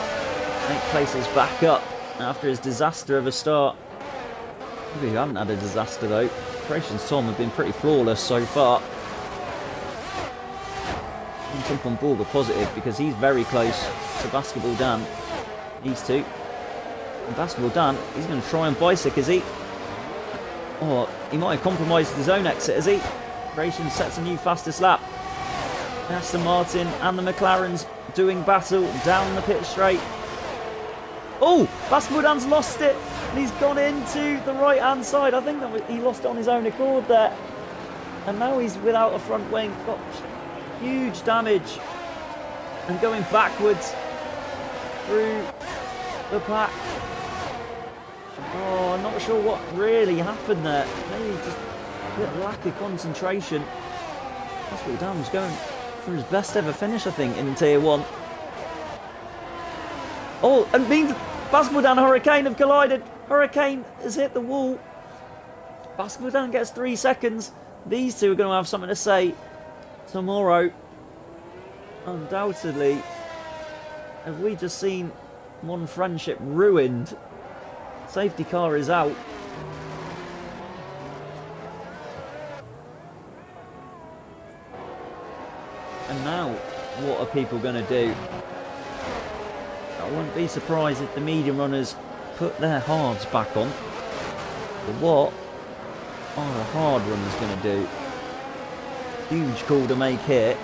make places back up after his disaster of a start. Maybe we haven't had a disaster though. Operations Tom have been pretty flawless so far. And jump on board with positive because he's very close to Basketball Dan. These two. And Basketball Dan, he's going to try and Bicyc, is he? Oh, he might have compromised his own exit, has he? Operations sets a new fastest lap. Aston Martin and the McLarens doing battle down the pit straight. Oh, Basketball Dan's lost it. And he's gone into the right-hand side. I think that he lost it on his own accord there. And now he's without a front wing. Got huge damage. And going backwards through the pack. Oh, I'm not sure what really happened there. Maybe just a bit of lack of concentration. Basketball Dan was going for his best ever finish, I think, in Tier 1. Oh, and Basketball Dan and Hurricane have collided. Hurricane has hit the wall. Basketball Dan gets 3 seconds. These two are going to have something to say tomorrow. Undoubtedly. Have we just seen one friendship ruined? Safety car is out. And now, what are people going to do? I wouldn't be surprised if the medium runners put their hards back on. But what are the hard runners going to do? Huge call to make here.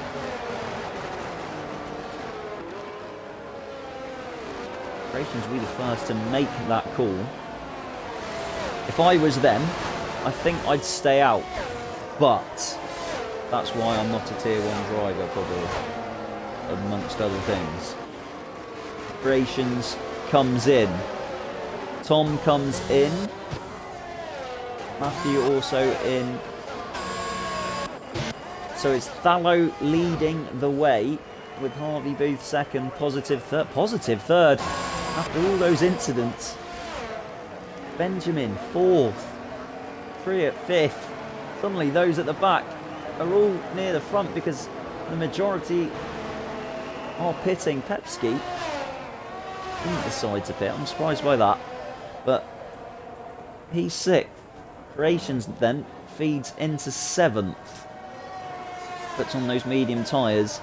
Operations will be the first to make that call. If I was them, I think I'd stay out. But that's why I'm not a Tier 1 driver, probably, amongst other things. Operations comes in. Tom comes in. Matthew also in. So it's Thallow leading the way with Harvey Booth second, positive third after all those incidents. Benjamin, 4th. Triet, 5th. Suddenly those at the back are all near the front because the majority are pitting. Pepski didn't decide to pit. I'm surprised by that. But he's 6th. Creations then feeds into 7th. Puts on those medium tyres.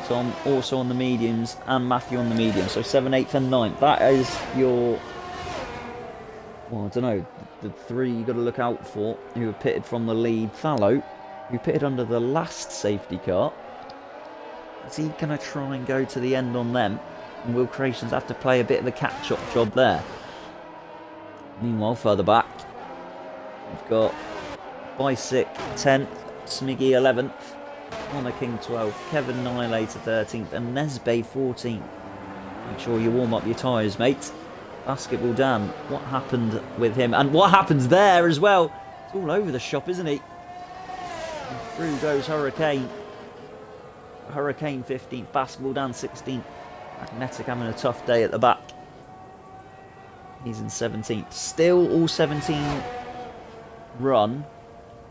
Tom also on the mediums and Matthew on the mediums. So 7th, 8th and 9th. That is your... Well, I don't know. The 3 you've got to look out for who have pitted from the lead. Fallow, who pitted under the last safety car. Is he going to try and go to the end on them? And will Creations have to play a bit of a catch-up job there? Meanwhile, further back, we've got Bicyc 10th, Smiggy 11th, Honor King 12th, Kevin Nihilator 13th, and Nesbe 14th. Make sure you warm up your tyres, mate. Basketball Dan, what happened with him? And what happens there as well? It's all over the shop, isn't he? And through goes Hurricane. Hurricane 15th, Basketball Dan 16th. Magnetic having a tough day at the back. He's in 17th. Still all 17 run,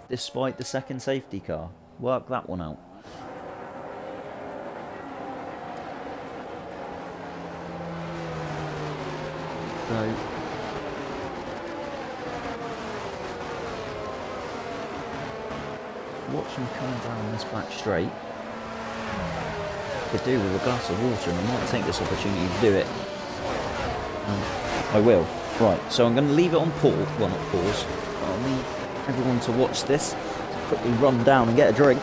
despite the second safety car. Work that one out. So, watch him coming down this back straight. Could do with a glass of water, and I might take this opportunity to do it. I will. Right, so I'm going to leave it on pause. Well, not pause. I'll leave everyone to watch this. Quickly run down and get a drink.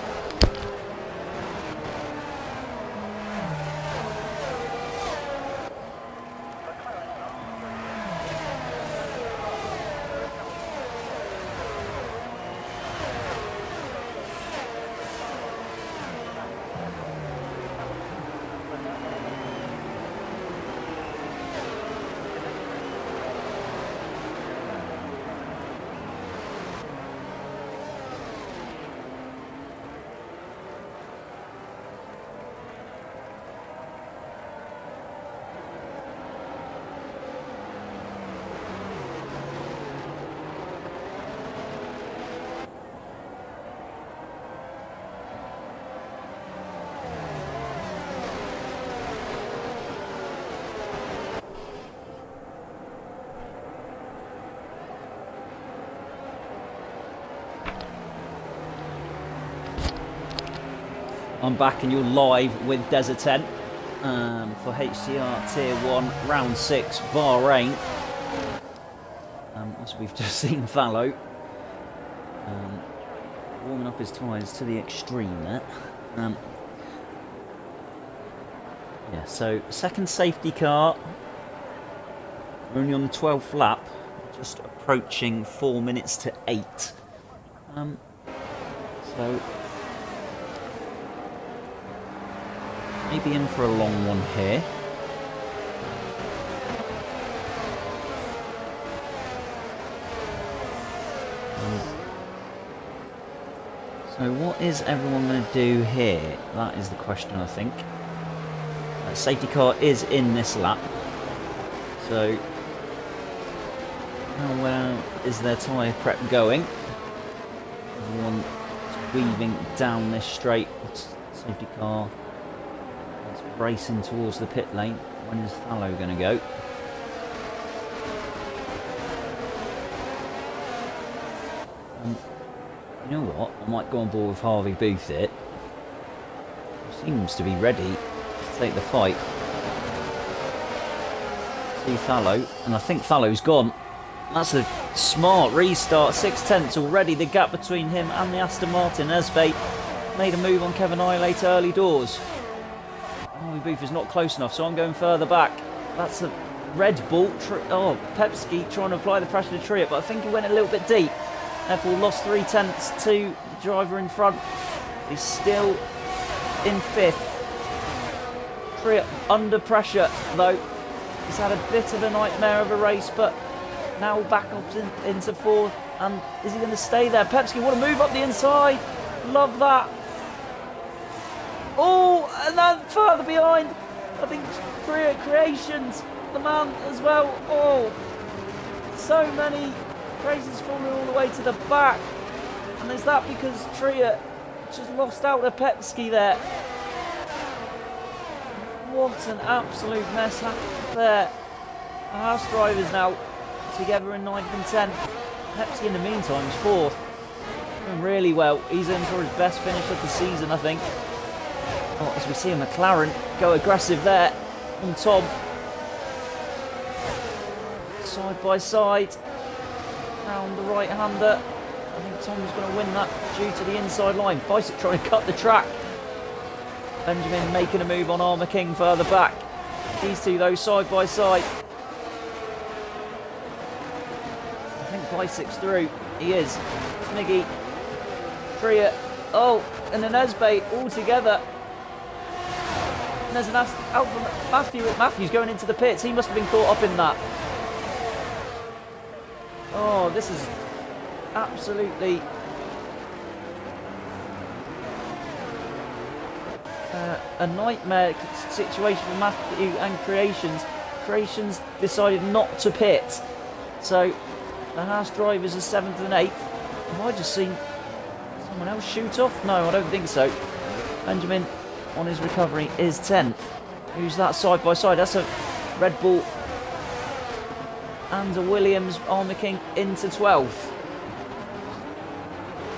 I'm back and you're live with Desert 10 for HTR Tier 1 Round 6 Bahrain. As we've just seen Fallow warming up his tyres to the extreme there. Yeah, so second safety car. We're only on the 12th lap, just approaching 4 minutes to 8. So maybe in for a long one here. So what is everyone going to do here? That is the question, I think. Safety car is in this lap. So how well is their tyre prep going? Everyone weaving down this straight. Safety car racing towards the pit lane. When is Fallow going to go? You know what? I might go on board with Harvey Booth it. He seems to be ready to take the fight. See Fallow, and I think Fallow's gone. That's a smart restart. 6/10 already. The gap between him and the Aston Martin. Esbate made a move on Kevin Nihilator early doors. Harvey Booth is not close enough, so I'm going further back. That's a Red Bull. Pepski trying to apply the pressure to Triet, but I think he went a little bit deep. Therefore, lost 3/10 to the driver in front. He's still in 5th. Triet under pressure, though. He's had a bit of a nightmare of a race, but now back up into 4th. And is he going to stay there? Pepski want to move up the inside. Love that. Oh, and then further behind, I think Creations, the man as well. Oh, so many. Crazy's falling all the way to the back. And is that because Tria just lost out to Pepsi there? What an absolute mess happened there. The Haas drivers now together in 9th and 10th. Pepsi in the meantime is 4th. Doing really well. He's in for his best finish of the season, I think. Oh, as we see a McLaren go aggressive there on Tom. Side by side. Round the right-hander. I think Tom's going to win that due to the inside line. Bicycle trying to cut the track. Benjamin making a move on Armour King further back. These two, though, side by side. I think Bicycle's through. He is. Sniggy. Tria. Oh, and an Esbe all together. And there's an out from Matthew. Matthew's going into the pits. He must have been caught up in that. Oh, this is absolutely a nightmare situation for Matthew and Creations. Creations decided not to pit. So the Haas drivers are 7th and 8th. Have I just seen someone else shoot off? No, I don't think so. Benjamin on his recovery is 10th. Who's that side by side? That's a Red Bull and a Williams. Armour King into 12th.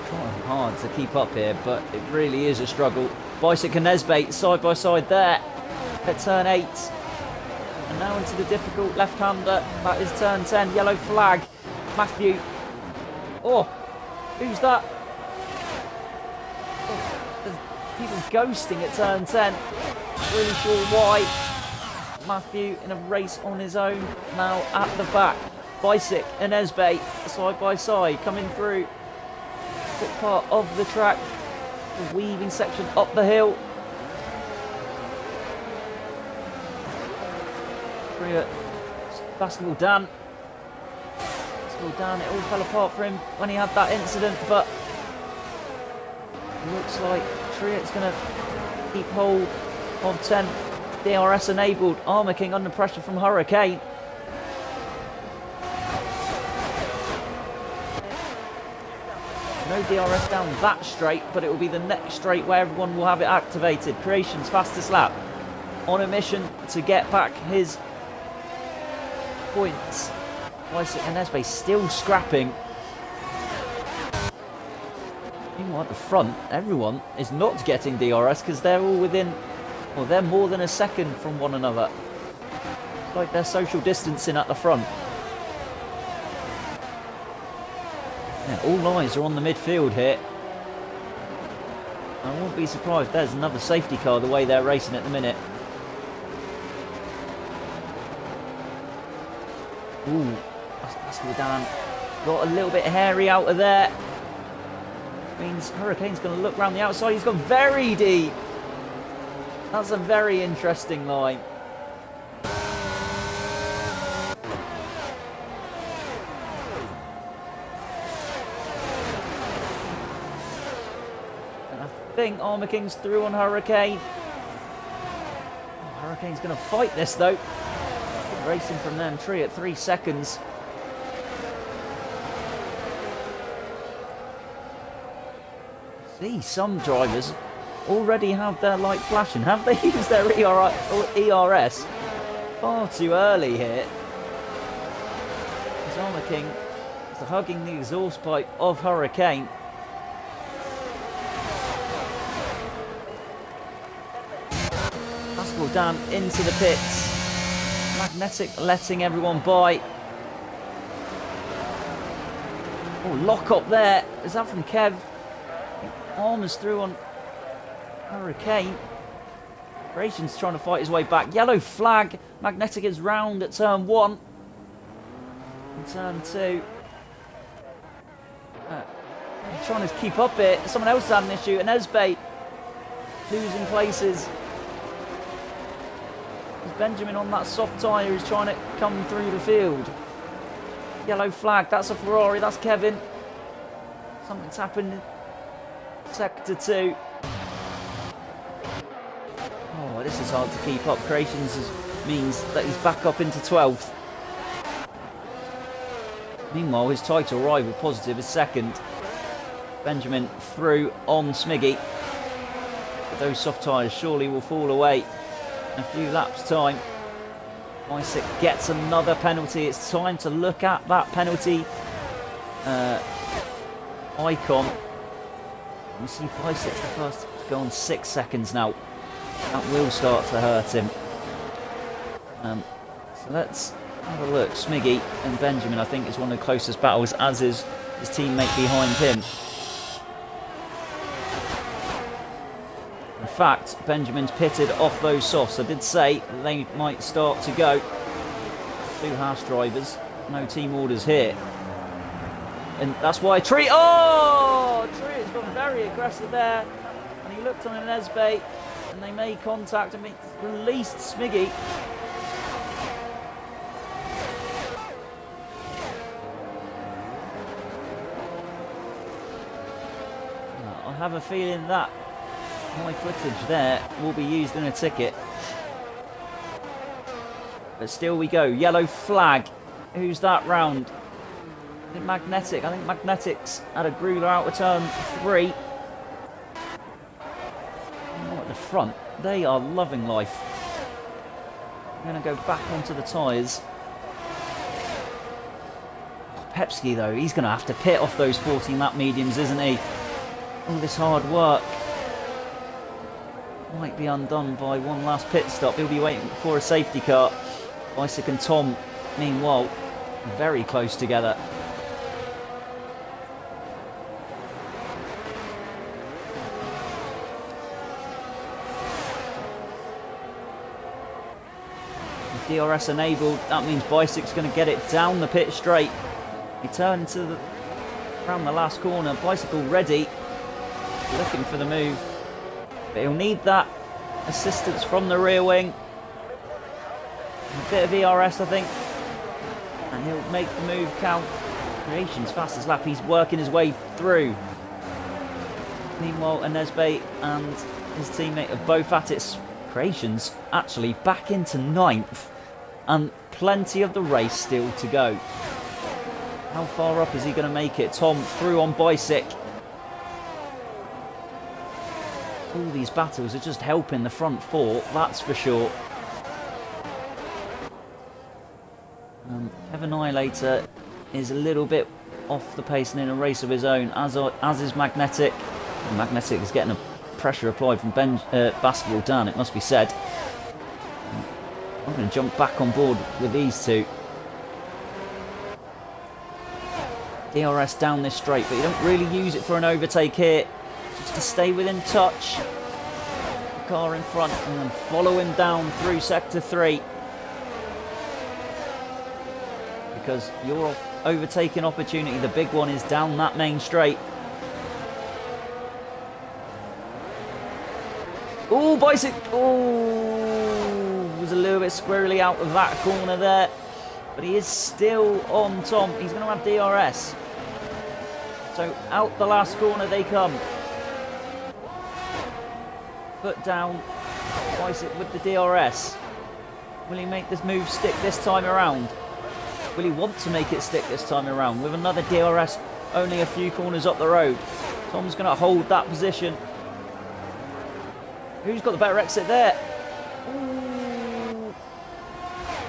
Trying hard to keep up here, but it really is a struggle. Bicycle and Nesbate side by side there at turn 8. And now into the difficult left-hander. That is turn 10. Yellow flag. Matthew. Oh, who's that? Oh, there's people ghosting at turn 10. Not really sure why. Matthew in a race on his own now at the back. Bicyc and Esbe side by side coming through foot part of the track, the weaving section up the hill. Basketball Dan, it all fell apart for him when he had that incident, but it looks like Triet's going to keep hold of 10. DRS enabled. Armour King under pressure from Hurricane. No DRS down that straight, but it will be the next straight where everyone will have it activated. Creations fastest lap. On a mission to get back his points. Bicyc and Esbe still scrapping. Meanwhile at the front, everyone is not getting DRS because they're all within... Well, they're more than a second from one another. It's like they're social distancing at the front. Yeah, all eyes are on the midfield here. I won't be surprised if there's another safety car the way they're racing at the minute. Ooh, that's down. Got a little bit hairy out of there. Which means Hurricane's going to look around the outside. He's gone very deep. That's a very interesting line. And I think Armour King's through on Hurricane. Oh, Hurricane's going to fight this though. Good racing from them. Tree at 3 seconds. See, some drivers already have their light flashing. Have they used their ERS far too early here? As Armour King is hugging the exhaust pipe of Hurricane. Basketball down into the pits. Magnetic letting everyone by. Oh, lock up there. Is that from Kev? Armour's through on Hurricane. Creation's trying to fight his way back. Yellow flag. Magnetic is round at turn 1. And turn 2. Trying to keep up it. Someone else had an issue. And Esbe losing places. There's Benjamin on that soft tyre who's trying to come through the field. Yellow flag. That's a Ferrari. That's Kevin. Something's happened in Sector 2. Oh, this is hard to keep up. Creations means that he's back up into 12th. Meanwhile, his title rival, Positive, is second. Benjamin through on Smiggy. But those soft tyres surely will fall away in a few laps' time. Isaac gets another penalty. It's time to look at that penalty icon. We see Biceps the first to go on 6 seconds now. That will start to hurt him. So let's have a look. Smiggy and Benjamin, I think, is one of the closest battles, as is his teammate behind him. In fact, Benjamin's pitted off those softs. I did say they might start to go. 2 Haas drivers, no team orders here. And that's why Tree... Oh! Tree has gone very aggressive there. And he looked on an Esbe, and they made contact and released Smiggy. I have a feeling that high footage there will be used in a ticket. But still we go. Yellow flag. Who's that round? I think Magnetic. I think Magnetic's had a grueler out of turn 3. At the front, they are loving life. I'm going to go back onto the tyres. Pepsi though, he's going to have to pit off those 14 lap mediums, isn't he? All this hard work might be undone by one last pit stop. He'll be waiting for a safety car. Isaac and Tom, meanwhile, very close together. DRS enabled, that means Bicyc's going to get it down the pit straight. He turned around the last corner. Bicycle ready, looking for the move, but he'll need that assistance from the rear wing. A bit of ERS, I think, and he'll make the move count. Creation's fastest lap, he's working his way through. Meanwhile, Anesbe and his teammate are both at it. Creation's actually back into 9th, and plenty of the race still to go. How far up is he going to make it? Tom through on Bicyc. All these battles are just helping the front 4, that's for sure. Kevin Annihilator is a little bit off the pace and in a race of his own, as is Magnetic. And Magnetic is getting a pressure applied from Basketball Dan, it must be said. I'm going to jump back on board with these two. DRS down this straight, but you don't really use it for an overtake here. Just to stay within touch. The car in front and then follow him down through sector 3. Because your overtaking opportunity, the big one, is down that main straight. Oh, Bicyc! Oh, was a little bit squirrely out of that corner there. But he is still on Tom. He's going to have DRS. So out the last corner they come. Foot down. Bicyc with the DRS. Will he make this move stick this time around? Will he want to make it stick this time around? With another DRS only a few corners up the road. Tom's going to hold that position. Who's got the better exit there? Ooh.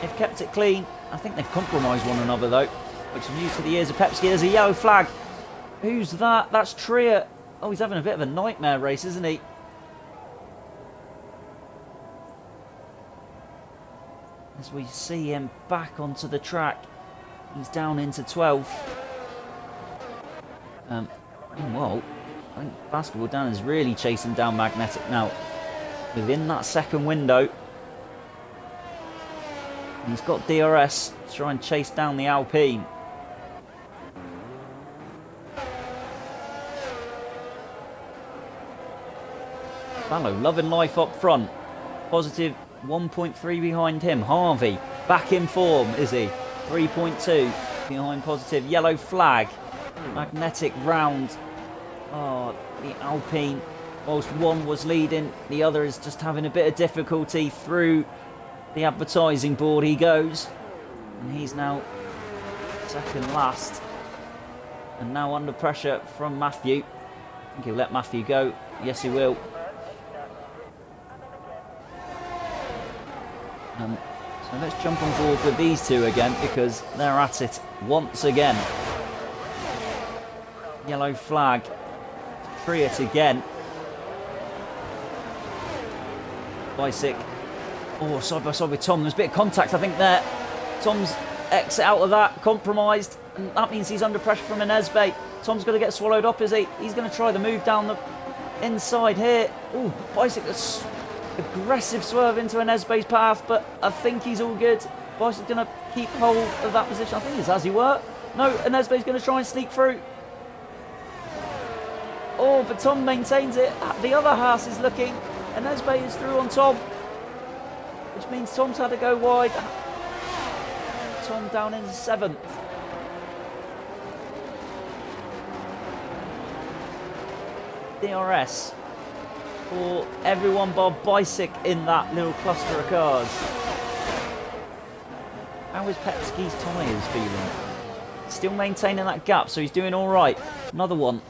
They've kept it clean. I think they've compromised one another though, which is news to the ears of Pepsi. There's a yellow flag. Who's that? That's Trier. Oh, he's having a bit of a nightmare race, isn't he? As we see him back onto the track, he's down into 12th. Meanwhile, I think Basketball Dan is really chasing down Magnetic now. Within that second window. He's got DRS to try and chase down the Alpine. Fallow loving life up front. Positive 1.3 behind him. Harvey back in form, is he? 3.2 behind Positive. Yellow flag. Magnetic round. Oh, the Alpine. Whilst one was leading, the other is just having a bit of difficulty. Through the advertising board he goes. And he's now second last. And now under pressure from Matthew. I think he'll let Matthew go. Yes, he will. So let's jump on board with these two again, because they're at it once again. Yellow flag. Triet again. Bicyc. Oh, side by side with Tom. There's a bit of contact, I think, there. Tom's exit out of that, compromised. And that means he's under pressure from Enesbe. Tom's going to get swallowed up, is he? He's going to try the move down the inside here. Oh, Bicyc, aggressive swerve into Enesbe's path, but I think he's all good. Bicic's going to keep hold of that position. I think it's as he were. No, Enesbe's going to try and sneak through. Oh, but Tom maintains it. The other Haas is looking. Enesbe is through on Tom, which means Tom's had to go wide. Tom down in 7th. DRS for everyone bar Bicyc in that little cluster of cars. How is Pepski's tyres feeling? Still maintaining that gap, so he's doing all right. Another one.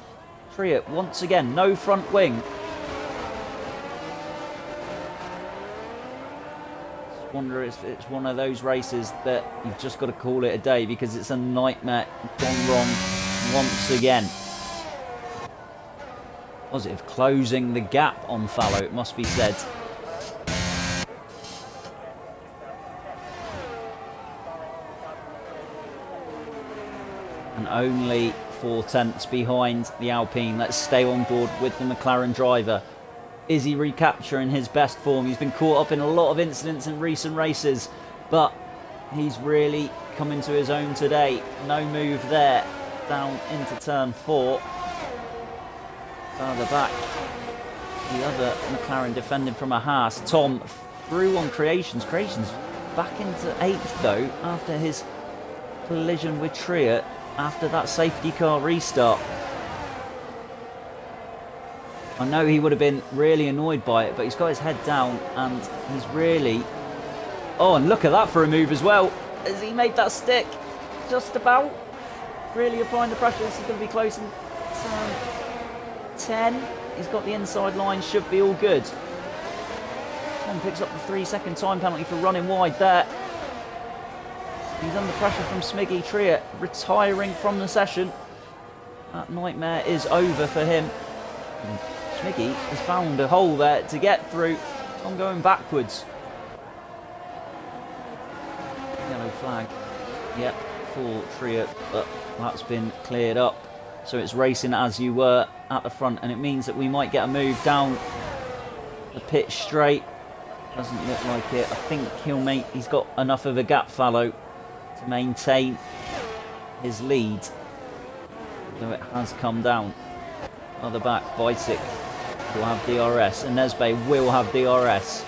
Triet once again, no front wing. Just wonder if it's one of those races that you've just got to call it a day, because it's a nightmare gone wrong once again. Positive closing the gap on Fallow, it must be said. And only 4 tenths behind the Alpine. Let's stay on board with the McLaren driver. Is he recapturing his best form? He's been caught up in a lot of incidents in recent races, but he's really coming to his own today. No move there. Down into turn 4. Further back, the other McLaren defending from a Haas. Tom through on Creations. Creations back into 8th though, after his collision with Triet after that safety car restart. I know he would have been really annoyed by it, but he's got his head down and he's really... Oh, and look at that for a move as well. Has he made that stick? Just about. Really applying the pressure. This is going to be close in turn 10. He's got the inside line, should be all good. Tom picks up the 3-second time penalty for running wide there. He's under pressure from Smiggy. Triet retiring from the session. That nightmare is over for him. And Smiggy has found a hole there to get through. Tom going backwards. Yellow flag. Yep, for Triet, but that's been cleared up. So it's racing as you were at the front, and it means that we might get a move down the pitch straight. Doesn't look like it. I think he's got enough of a gap, Fallow, to maintain his lead, though it has come down. Other back, Bicyc will have DRS, and Nesbe will have DRS.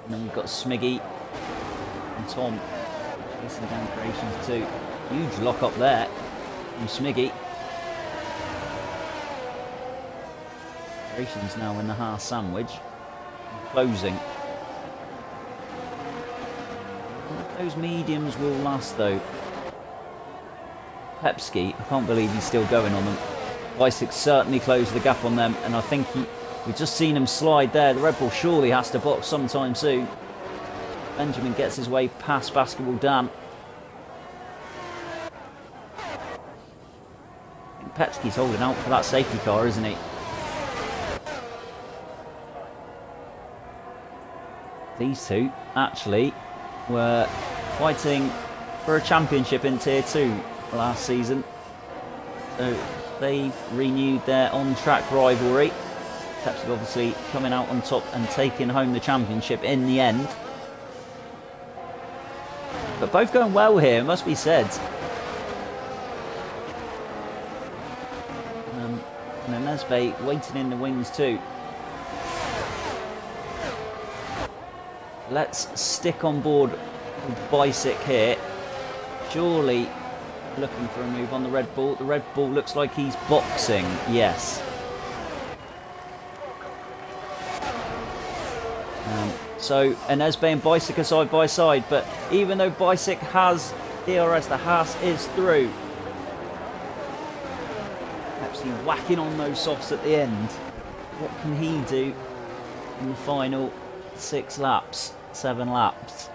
And then we've got Smiggy and Tom chasing down Creations too. Huge lock up there from Smiggy. Creations now in the Haas sandwich. Closing. Those mediums will last though. Pepski, I can't believe he's still going on them. Bicyc certainly closed the gap on them, and I think we've just seen him slide there. The Red Bull surely has to box sometime soon. Benjamin gets his way past Basketball Dan. Pepski's holding out for that safety car, isn't he? These two actually were fighting for a championship in Tier 2 last season. So they've renewed their on-track rivalry. Pepsi obviously coming out on top and taking home the championship in the end. But both going well here, it must be said. And Nesbe waiting in the wings too. Let's stick on board with Bicyc here. Surely looking for a move on the Red Bull. The Red Bull looks like he's boxing. Yes. So Enesbe and Bicyc are side by side, but even though Bicyc has DRS, the Haas is through. Actually whacking on those softs at the end. What can he do in the final 6 laps, 7 laps?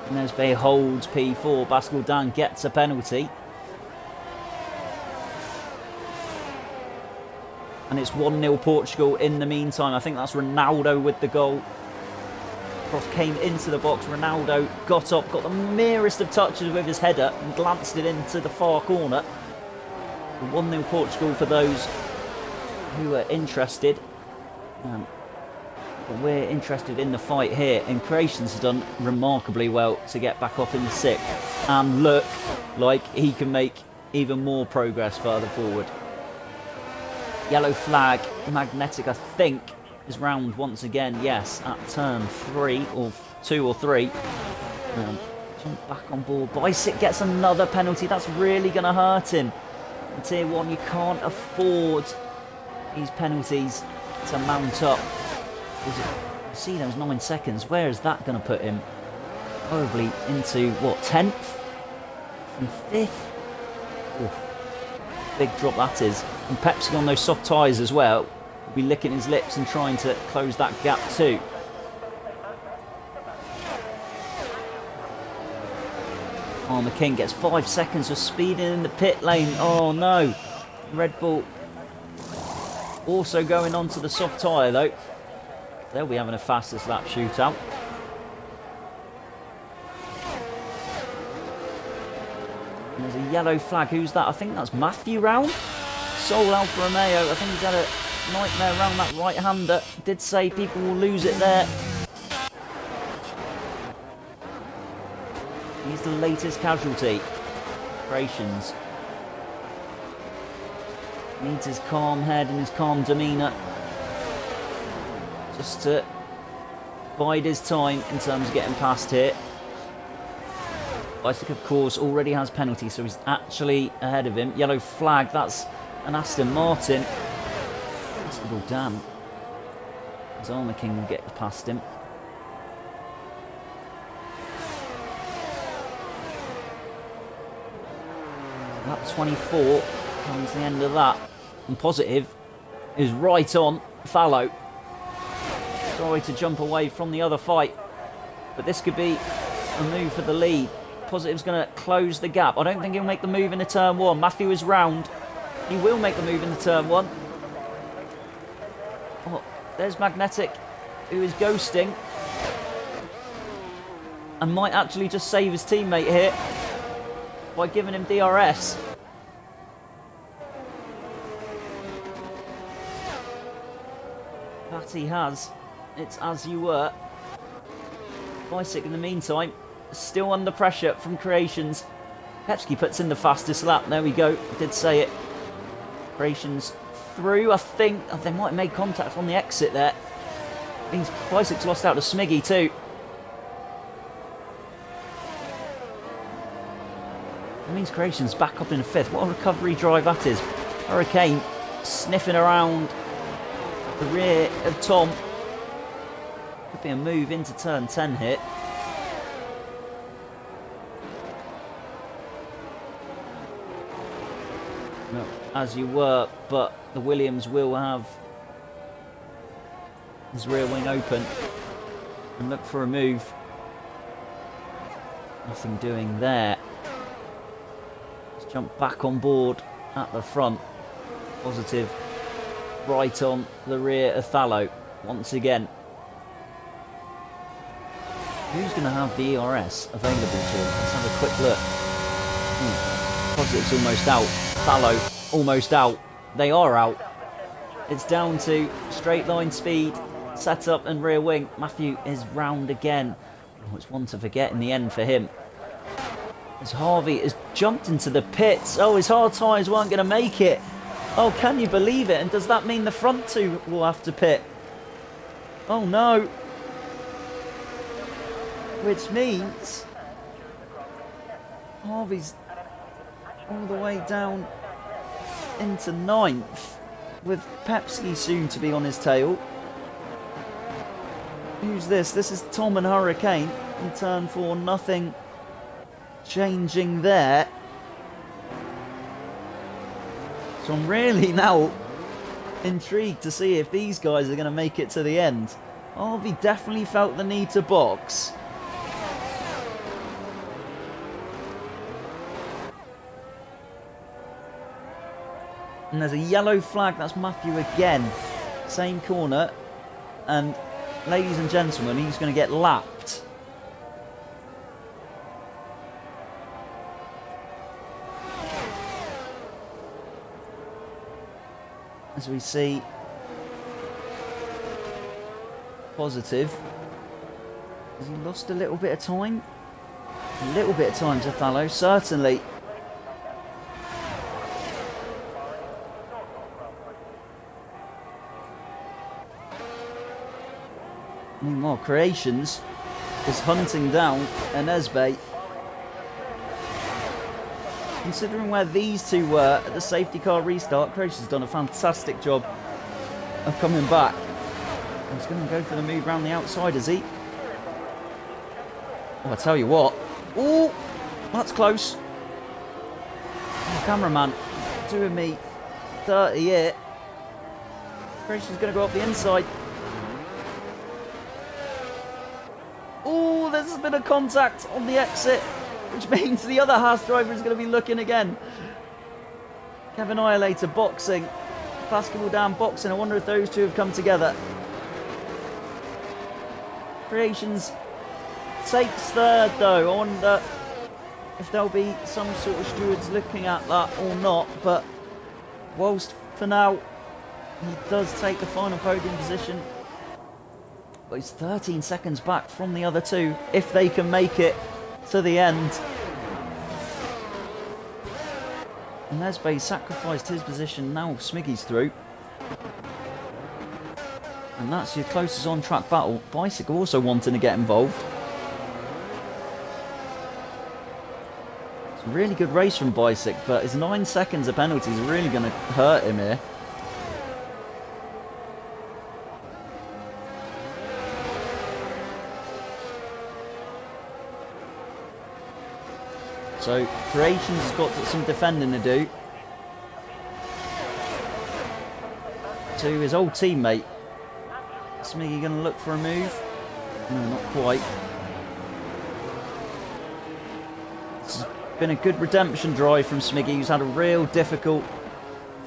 Enesbe holds P4, Bascouldan gets a penalty. And it's 1-0 Portugal in the meantime. I think that's Ronaldo with the goal. Cross came into the box. Ronaldo got up, got the merest of touches with his header and glanced it into the far corner. 1-0 Portugal for those who are interested. But we're interested in the fight here. And Creations has done remarkably well to get back up in the 6th. And look like he can make even more progress further forward. Yellow flag, Magnetic, I think, is round once again. Yes, at turn 3 or 2 or 3. Jump back on board. Bicyc gets another penalty. That's really going to hurt him. In Tier 1, you can't afford these penalties to mount up. You see those 9 seconds. Where is that going to put him? Probably into, what, 10th? From 5th? Oof. Big drop that is. And Pepsi on those soft tyres as well. Will be licking his lips and trying to close that gap too. Oh, the King gets 5 seconds of speeding in the pit lane. Oh no. Red Bull also going on to the soft tyre though. They'll be having a fastest lap shootout. And there's a yellow flag. Who's that? I think that's Matthew Round. Sol Alfa Romeo. I think he's had a nightmare around that right-hander. Did say people will lose it there. He's the latest casualty. Creations needs his calm head and his calm demeanour just to bide his time in terms of getting past here. Bicyc, of course, already has penalty, so he's actually ahead of him. Yellow flag, that's an Aston Martin. Well, damn. His Armour King will get past him. Lap 24 comes the end of that. And Positive is right on Fallow. Sorry to jump away from the other fight, but this could be a move for the lead. Positive's going to close the gap. I don't think he'll make the move in the turn 1. Matthew is round. He will make the move in the turn 1. Oh, there's Magnetic, who is ghosting. And might actually just save his teammate here by giving him DRS. That he has. It's as you were. Bicyc in the meantime, still under pressure from Creations. Pepsi puts in the fastest lap. There we go. I did say it. Creations through, I think. Oh, they might have made contact on the exit there. Means Bicyc's lost out to Smiggy too. That means Creations back up in 5th. What a recovery drive that is. Hurricane sniffing around the rear of Tom. Could be a move into turn 10 here. No, as you were, but the Williams will have his rear wing open and look for a move. Nothing doing there. Let's jump back on board at the front. Positive right on the rear of Fallow once again. Who's going to have the ERS available to him? Let's have a quick look. Positive's almost out. Fallow almost out. They are out. It's down to straight line speed, setup and rear wing. Matthew is round again. Oh, it's one to forget in the end for him. As Harvey has jumped into the pits. Oh, his hard tyres weren't going to make it. Oh, can you believe it? And does that mean the front two will have to pit? Oh no. Which means Harvey's all the way down into 9th. with Pepsi soon to be on his tail. Who's this? This is Tom and Hurricane in turn 4. Nothing changing there. So I'm really now intrigued to see if these guys are going to make it to the end. Harvey definitely felt the need to box. And there's a yellow flag, that's Matthew again. Same corner. And ladies and gentlemen, he's going to get lapped. As we see, positive. Has he lost a little bit of time? A little bit of time to Thallow, certainly. Meanwhile, Creations is hunting down Enesbe. Considering where these two were at the safety car restart, Creations has done a fantastic job of coming back. He's going to go for the move round the outside, is he? Oh, I tell you what. Oh, that's close. Oh, cameraman doing me 30 here. Creations going to go up the inside. Oh, there's a bit of contact on the exit, which means the other Haas driver is going to be looking again. Kevin Iolator boxing. Basketball down boxing. I wonder if those two have come together. Creations takes third though. I wonder if there'll be some sort of stewards looking at that or not. But whilst for now he does take the final podium position, but he's 13 seconds back from the other two if they can make it to the end. And Nesbe sacrificed his position. Now Smiggy's through. And that's your closest on-track battle. Bicycle also wanting to get involved. It's a really good race from Bicycle, but his 9 seconds of penalties are really going to hurt him here. So Creations has got some defending to do to his old teammate. Smiggy going to look for a move? No, not quite. This has been a good redemption drive from Smiggy, who's had a real difficult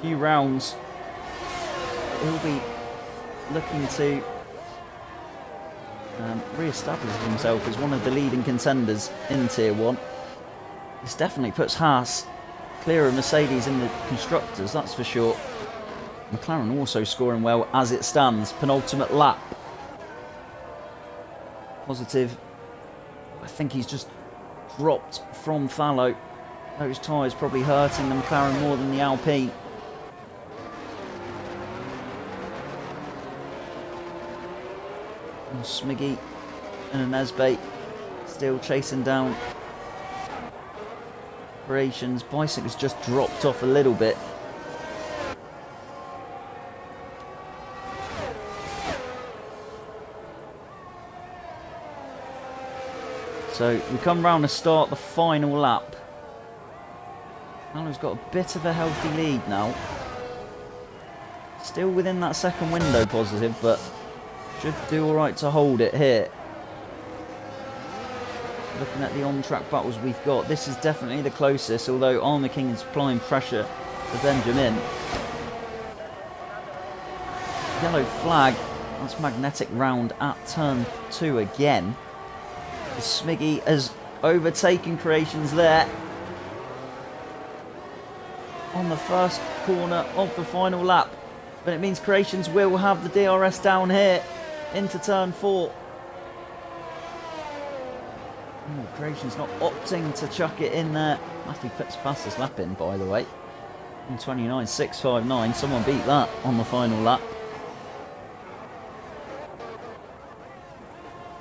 few rounds. He'll be looking to re-establish himself as one of the leading contenders in Tier 1. This definitely puts Haas clear of Mercedes in the constructors, that's for sure. McLaren also scoring well as it stands. Penultimate lap. Positive. I think he's just dropped from Thallow. Those tyres probably hurting the McLaren more than the Alpine. And Smiggy and Nesbe still chasing down Creations. Bicycle's just dropped off a little bit. So we come round to start the final lap. Fallow's got a bit of a healthy lead now. Still within that second window positive, but should do alright to hold it here. Looking at the on-track battles we've got, this is definitely the closest, although Armour King is applying pressure to Benjamin. Yellow flag, that's magnetic round at turn 2 again. Smiggy has overtaken Creations there on the first corner of the final lap, but it means Creations will have the DRS down here into turn 4. Oh, Creations not opting to chuck it in there. Matthew puts fastest lap in, by the way, in 29.659. Someone beat that on the final lap.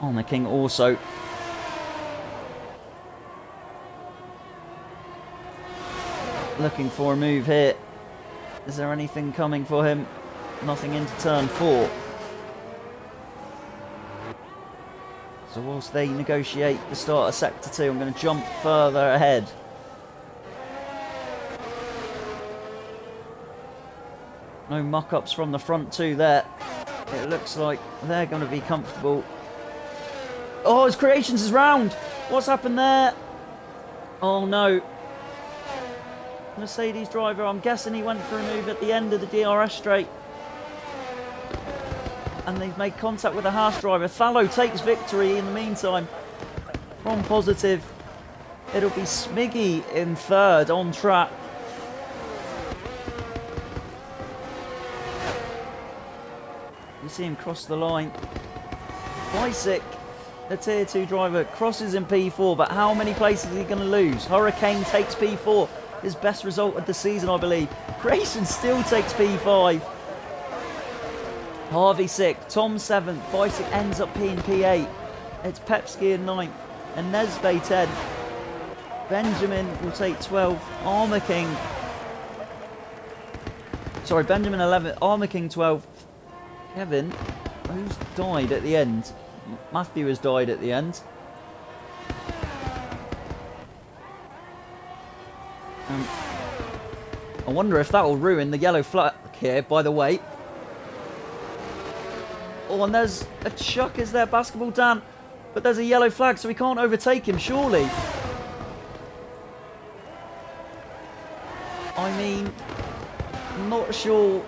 Armour King also looking for a move here. Is there anything coming for him? Nothing into turn 4. So whilst they negotiate the start of Sector 2, I'm going to jump further ahead. No muck-ups from the front 2 there. It looks like they're going to be comfortable. Oh, his Creations is round! What's happened there? Oh no. Mercedes driver, I'm guessing he went for a move at the end of the DRS straight. And they've made contact with the Haas driver. Fallow takes victory in the meantime. From positive, it'll be Smiggy in third on track. You see him cross the line. Isaac, the tier 2 driver, crosses in P4, but how many places is he going to lose? Hurricane takes P4, his best result of the season, I believe. Grayson still takes P5. Harvey 6th, Tom 7th, Isaac ends up being P8. It's Pepski in 9th, and Nesbe 10th. Benjamin will take 12th, Armour King. Sorry, Benjamin 11th, Armour King 12th. Kevin, who's died at the end? Matthew has died at the end. I wonder if that will ruin the yellow flag here, by the way. Oh, and there's a chuck, is there, Basketball Dan? But there's a yellow flag, so we can't overtake him, surely. I mean, I'm not sure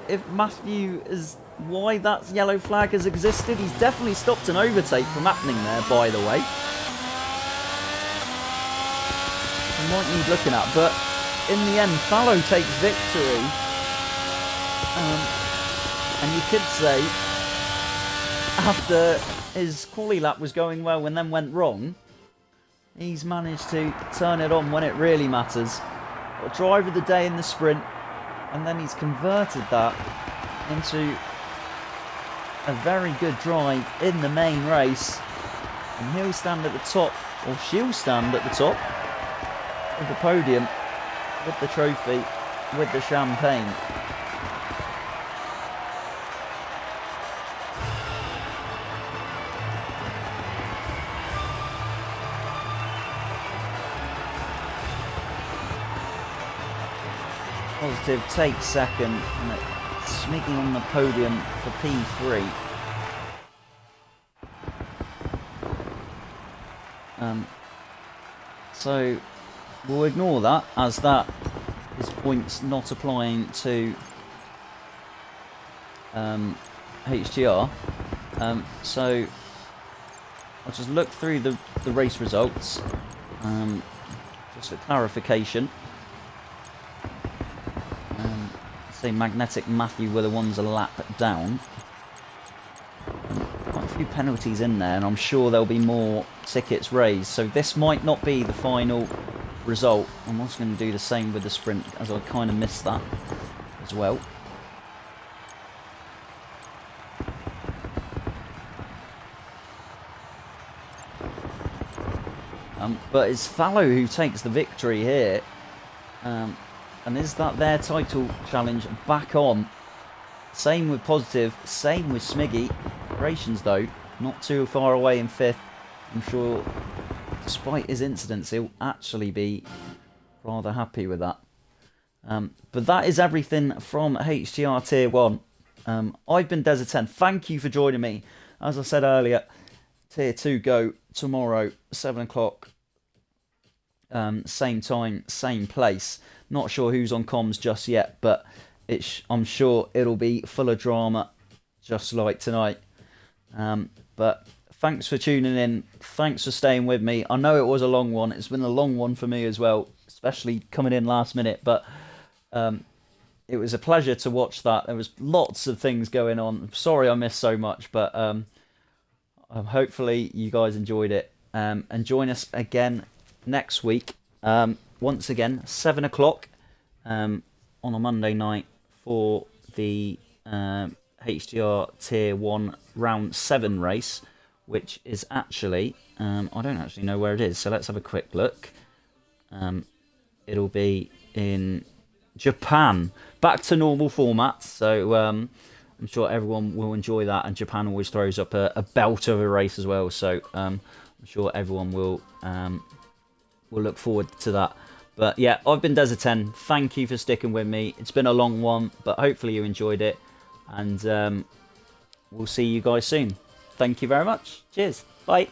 if Matthew is... why that yellow flag has existed. He's definitely stopped an overtake from happening there, by the way. We might need looking at, but in the end, Fallow takes victory. And you could say, after his quali lap was going well and then went wrong, he's managed to turn it on when it really matters. Got driver of the day in the sprint, and then he's converted that into a very good drive in the main race, and he'll stand at the top, or she'll stand at the top of the podium with the trophy, with the champagne. Positive takes second, and Smiggy on the podium for P3. So we'll ignore that, as that is points not applying to HTR. So I'll just look through the race results, just for clarification. Say Magnetic Matthew were the ones a lap down. Quite a few penalties in there, and I'm sure there'll be more tickets raised. So this might not be the final result. I'm also going to do the same with the sprint, as I kind of missed that as well. But it's Fallow who takes the victory here. And is that their title challenge back on? Same with Positive, same with Smiggy. Operations though, not too far away in 5th. I'm sure, despite his incidents, he'll actually be rather happy with that. But that is everything from HTR Tier 1. I've been Desert 10. Thank you for joining me. As I said earlier, Tier 2 go tomorrow, 7 o'clock. Same time, same place. Not sure who's on comms just yet, but I'm sure it'll be full of drama, just like tonight. But thanks for tuning in. Thanks for staying with me. I know it was a long one. It's been a long one for me as well, especially coming in last minute. But it was a pleasure to watch that. There was lots of things going on. I'm sorry I missed so much, but hopefully you guys enjoyed it. And join us again next week. Once again, 7 o'clock on a Monday night for the HTR Tier 1 Round 7 race, which is actually, I don't actually know where it is, so let's have a quick look. It'll be in Japan. Back to normal formats, so I'm sure everyone will enjoy that, and Japan always throws up a belt of a race as well, so I'm sure everyone will look forward to that. But yeah, I've been Desert10. Thank you for sticking with me. It's been a long one, but hopefully you enjoyed it, and we'll see you guys soon. Thank you very much. Cheers. Bye.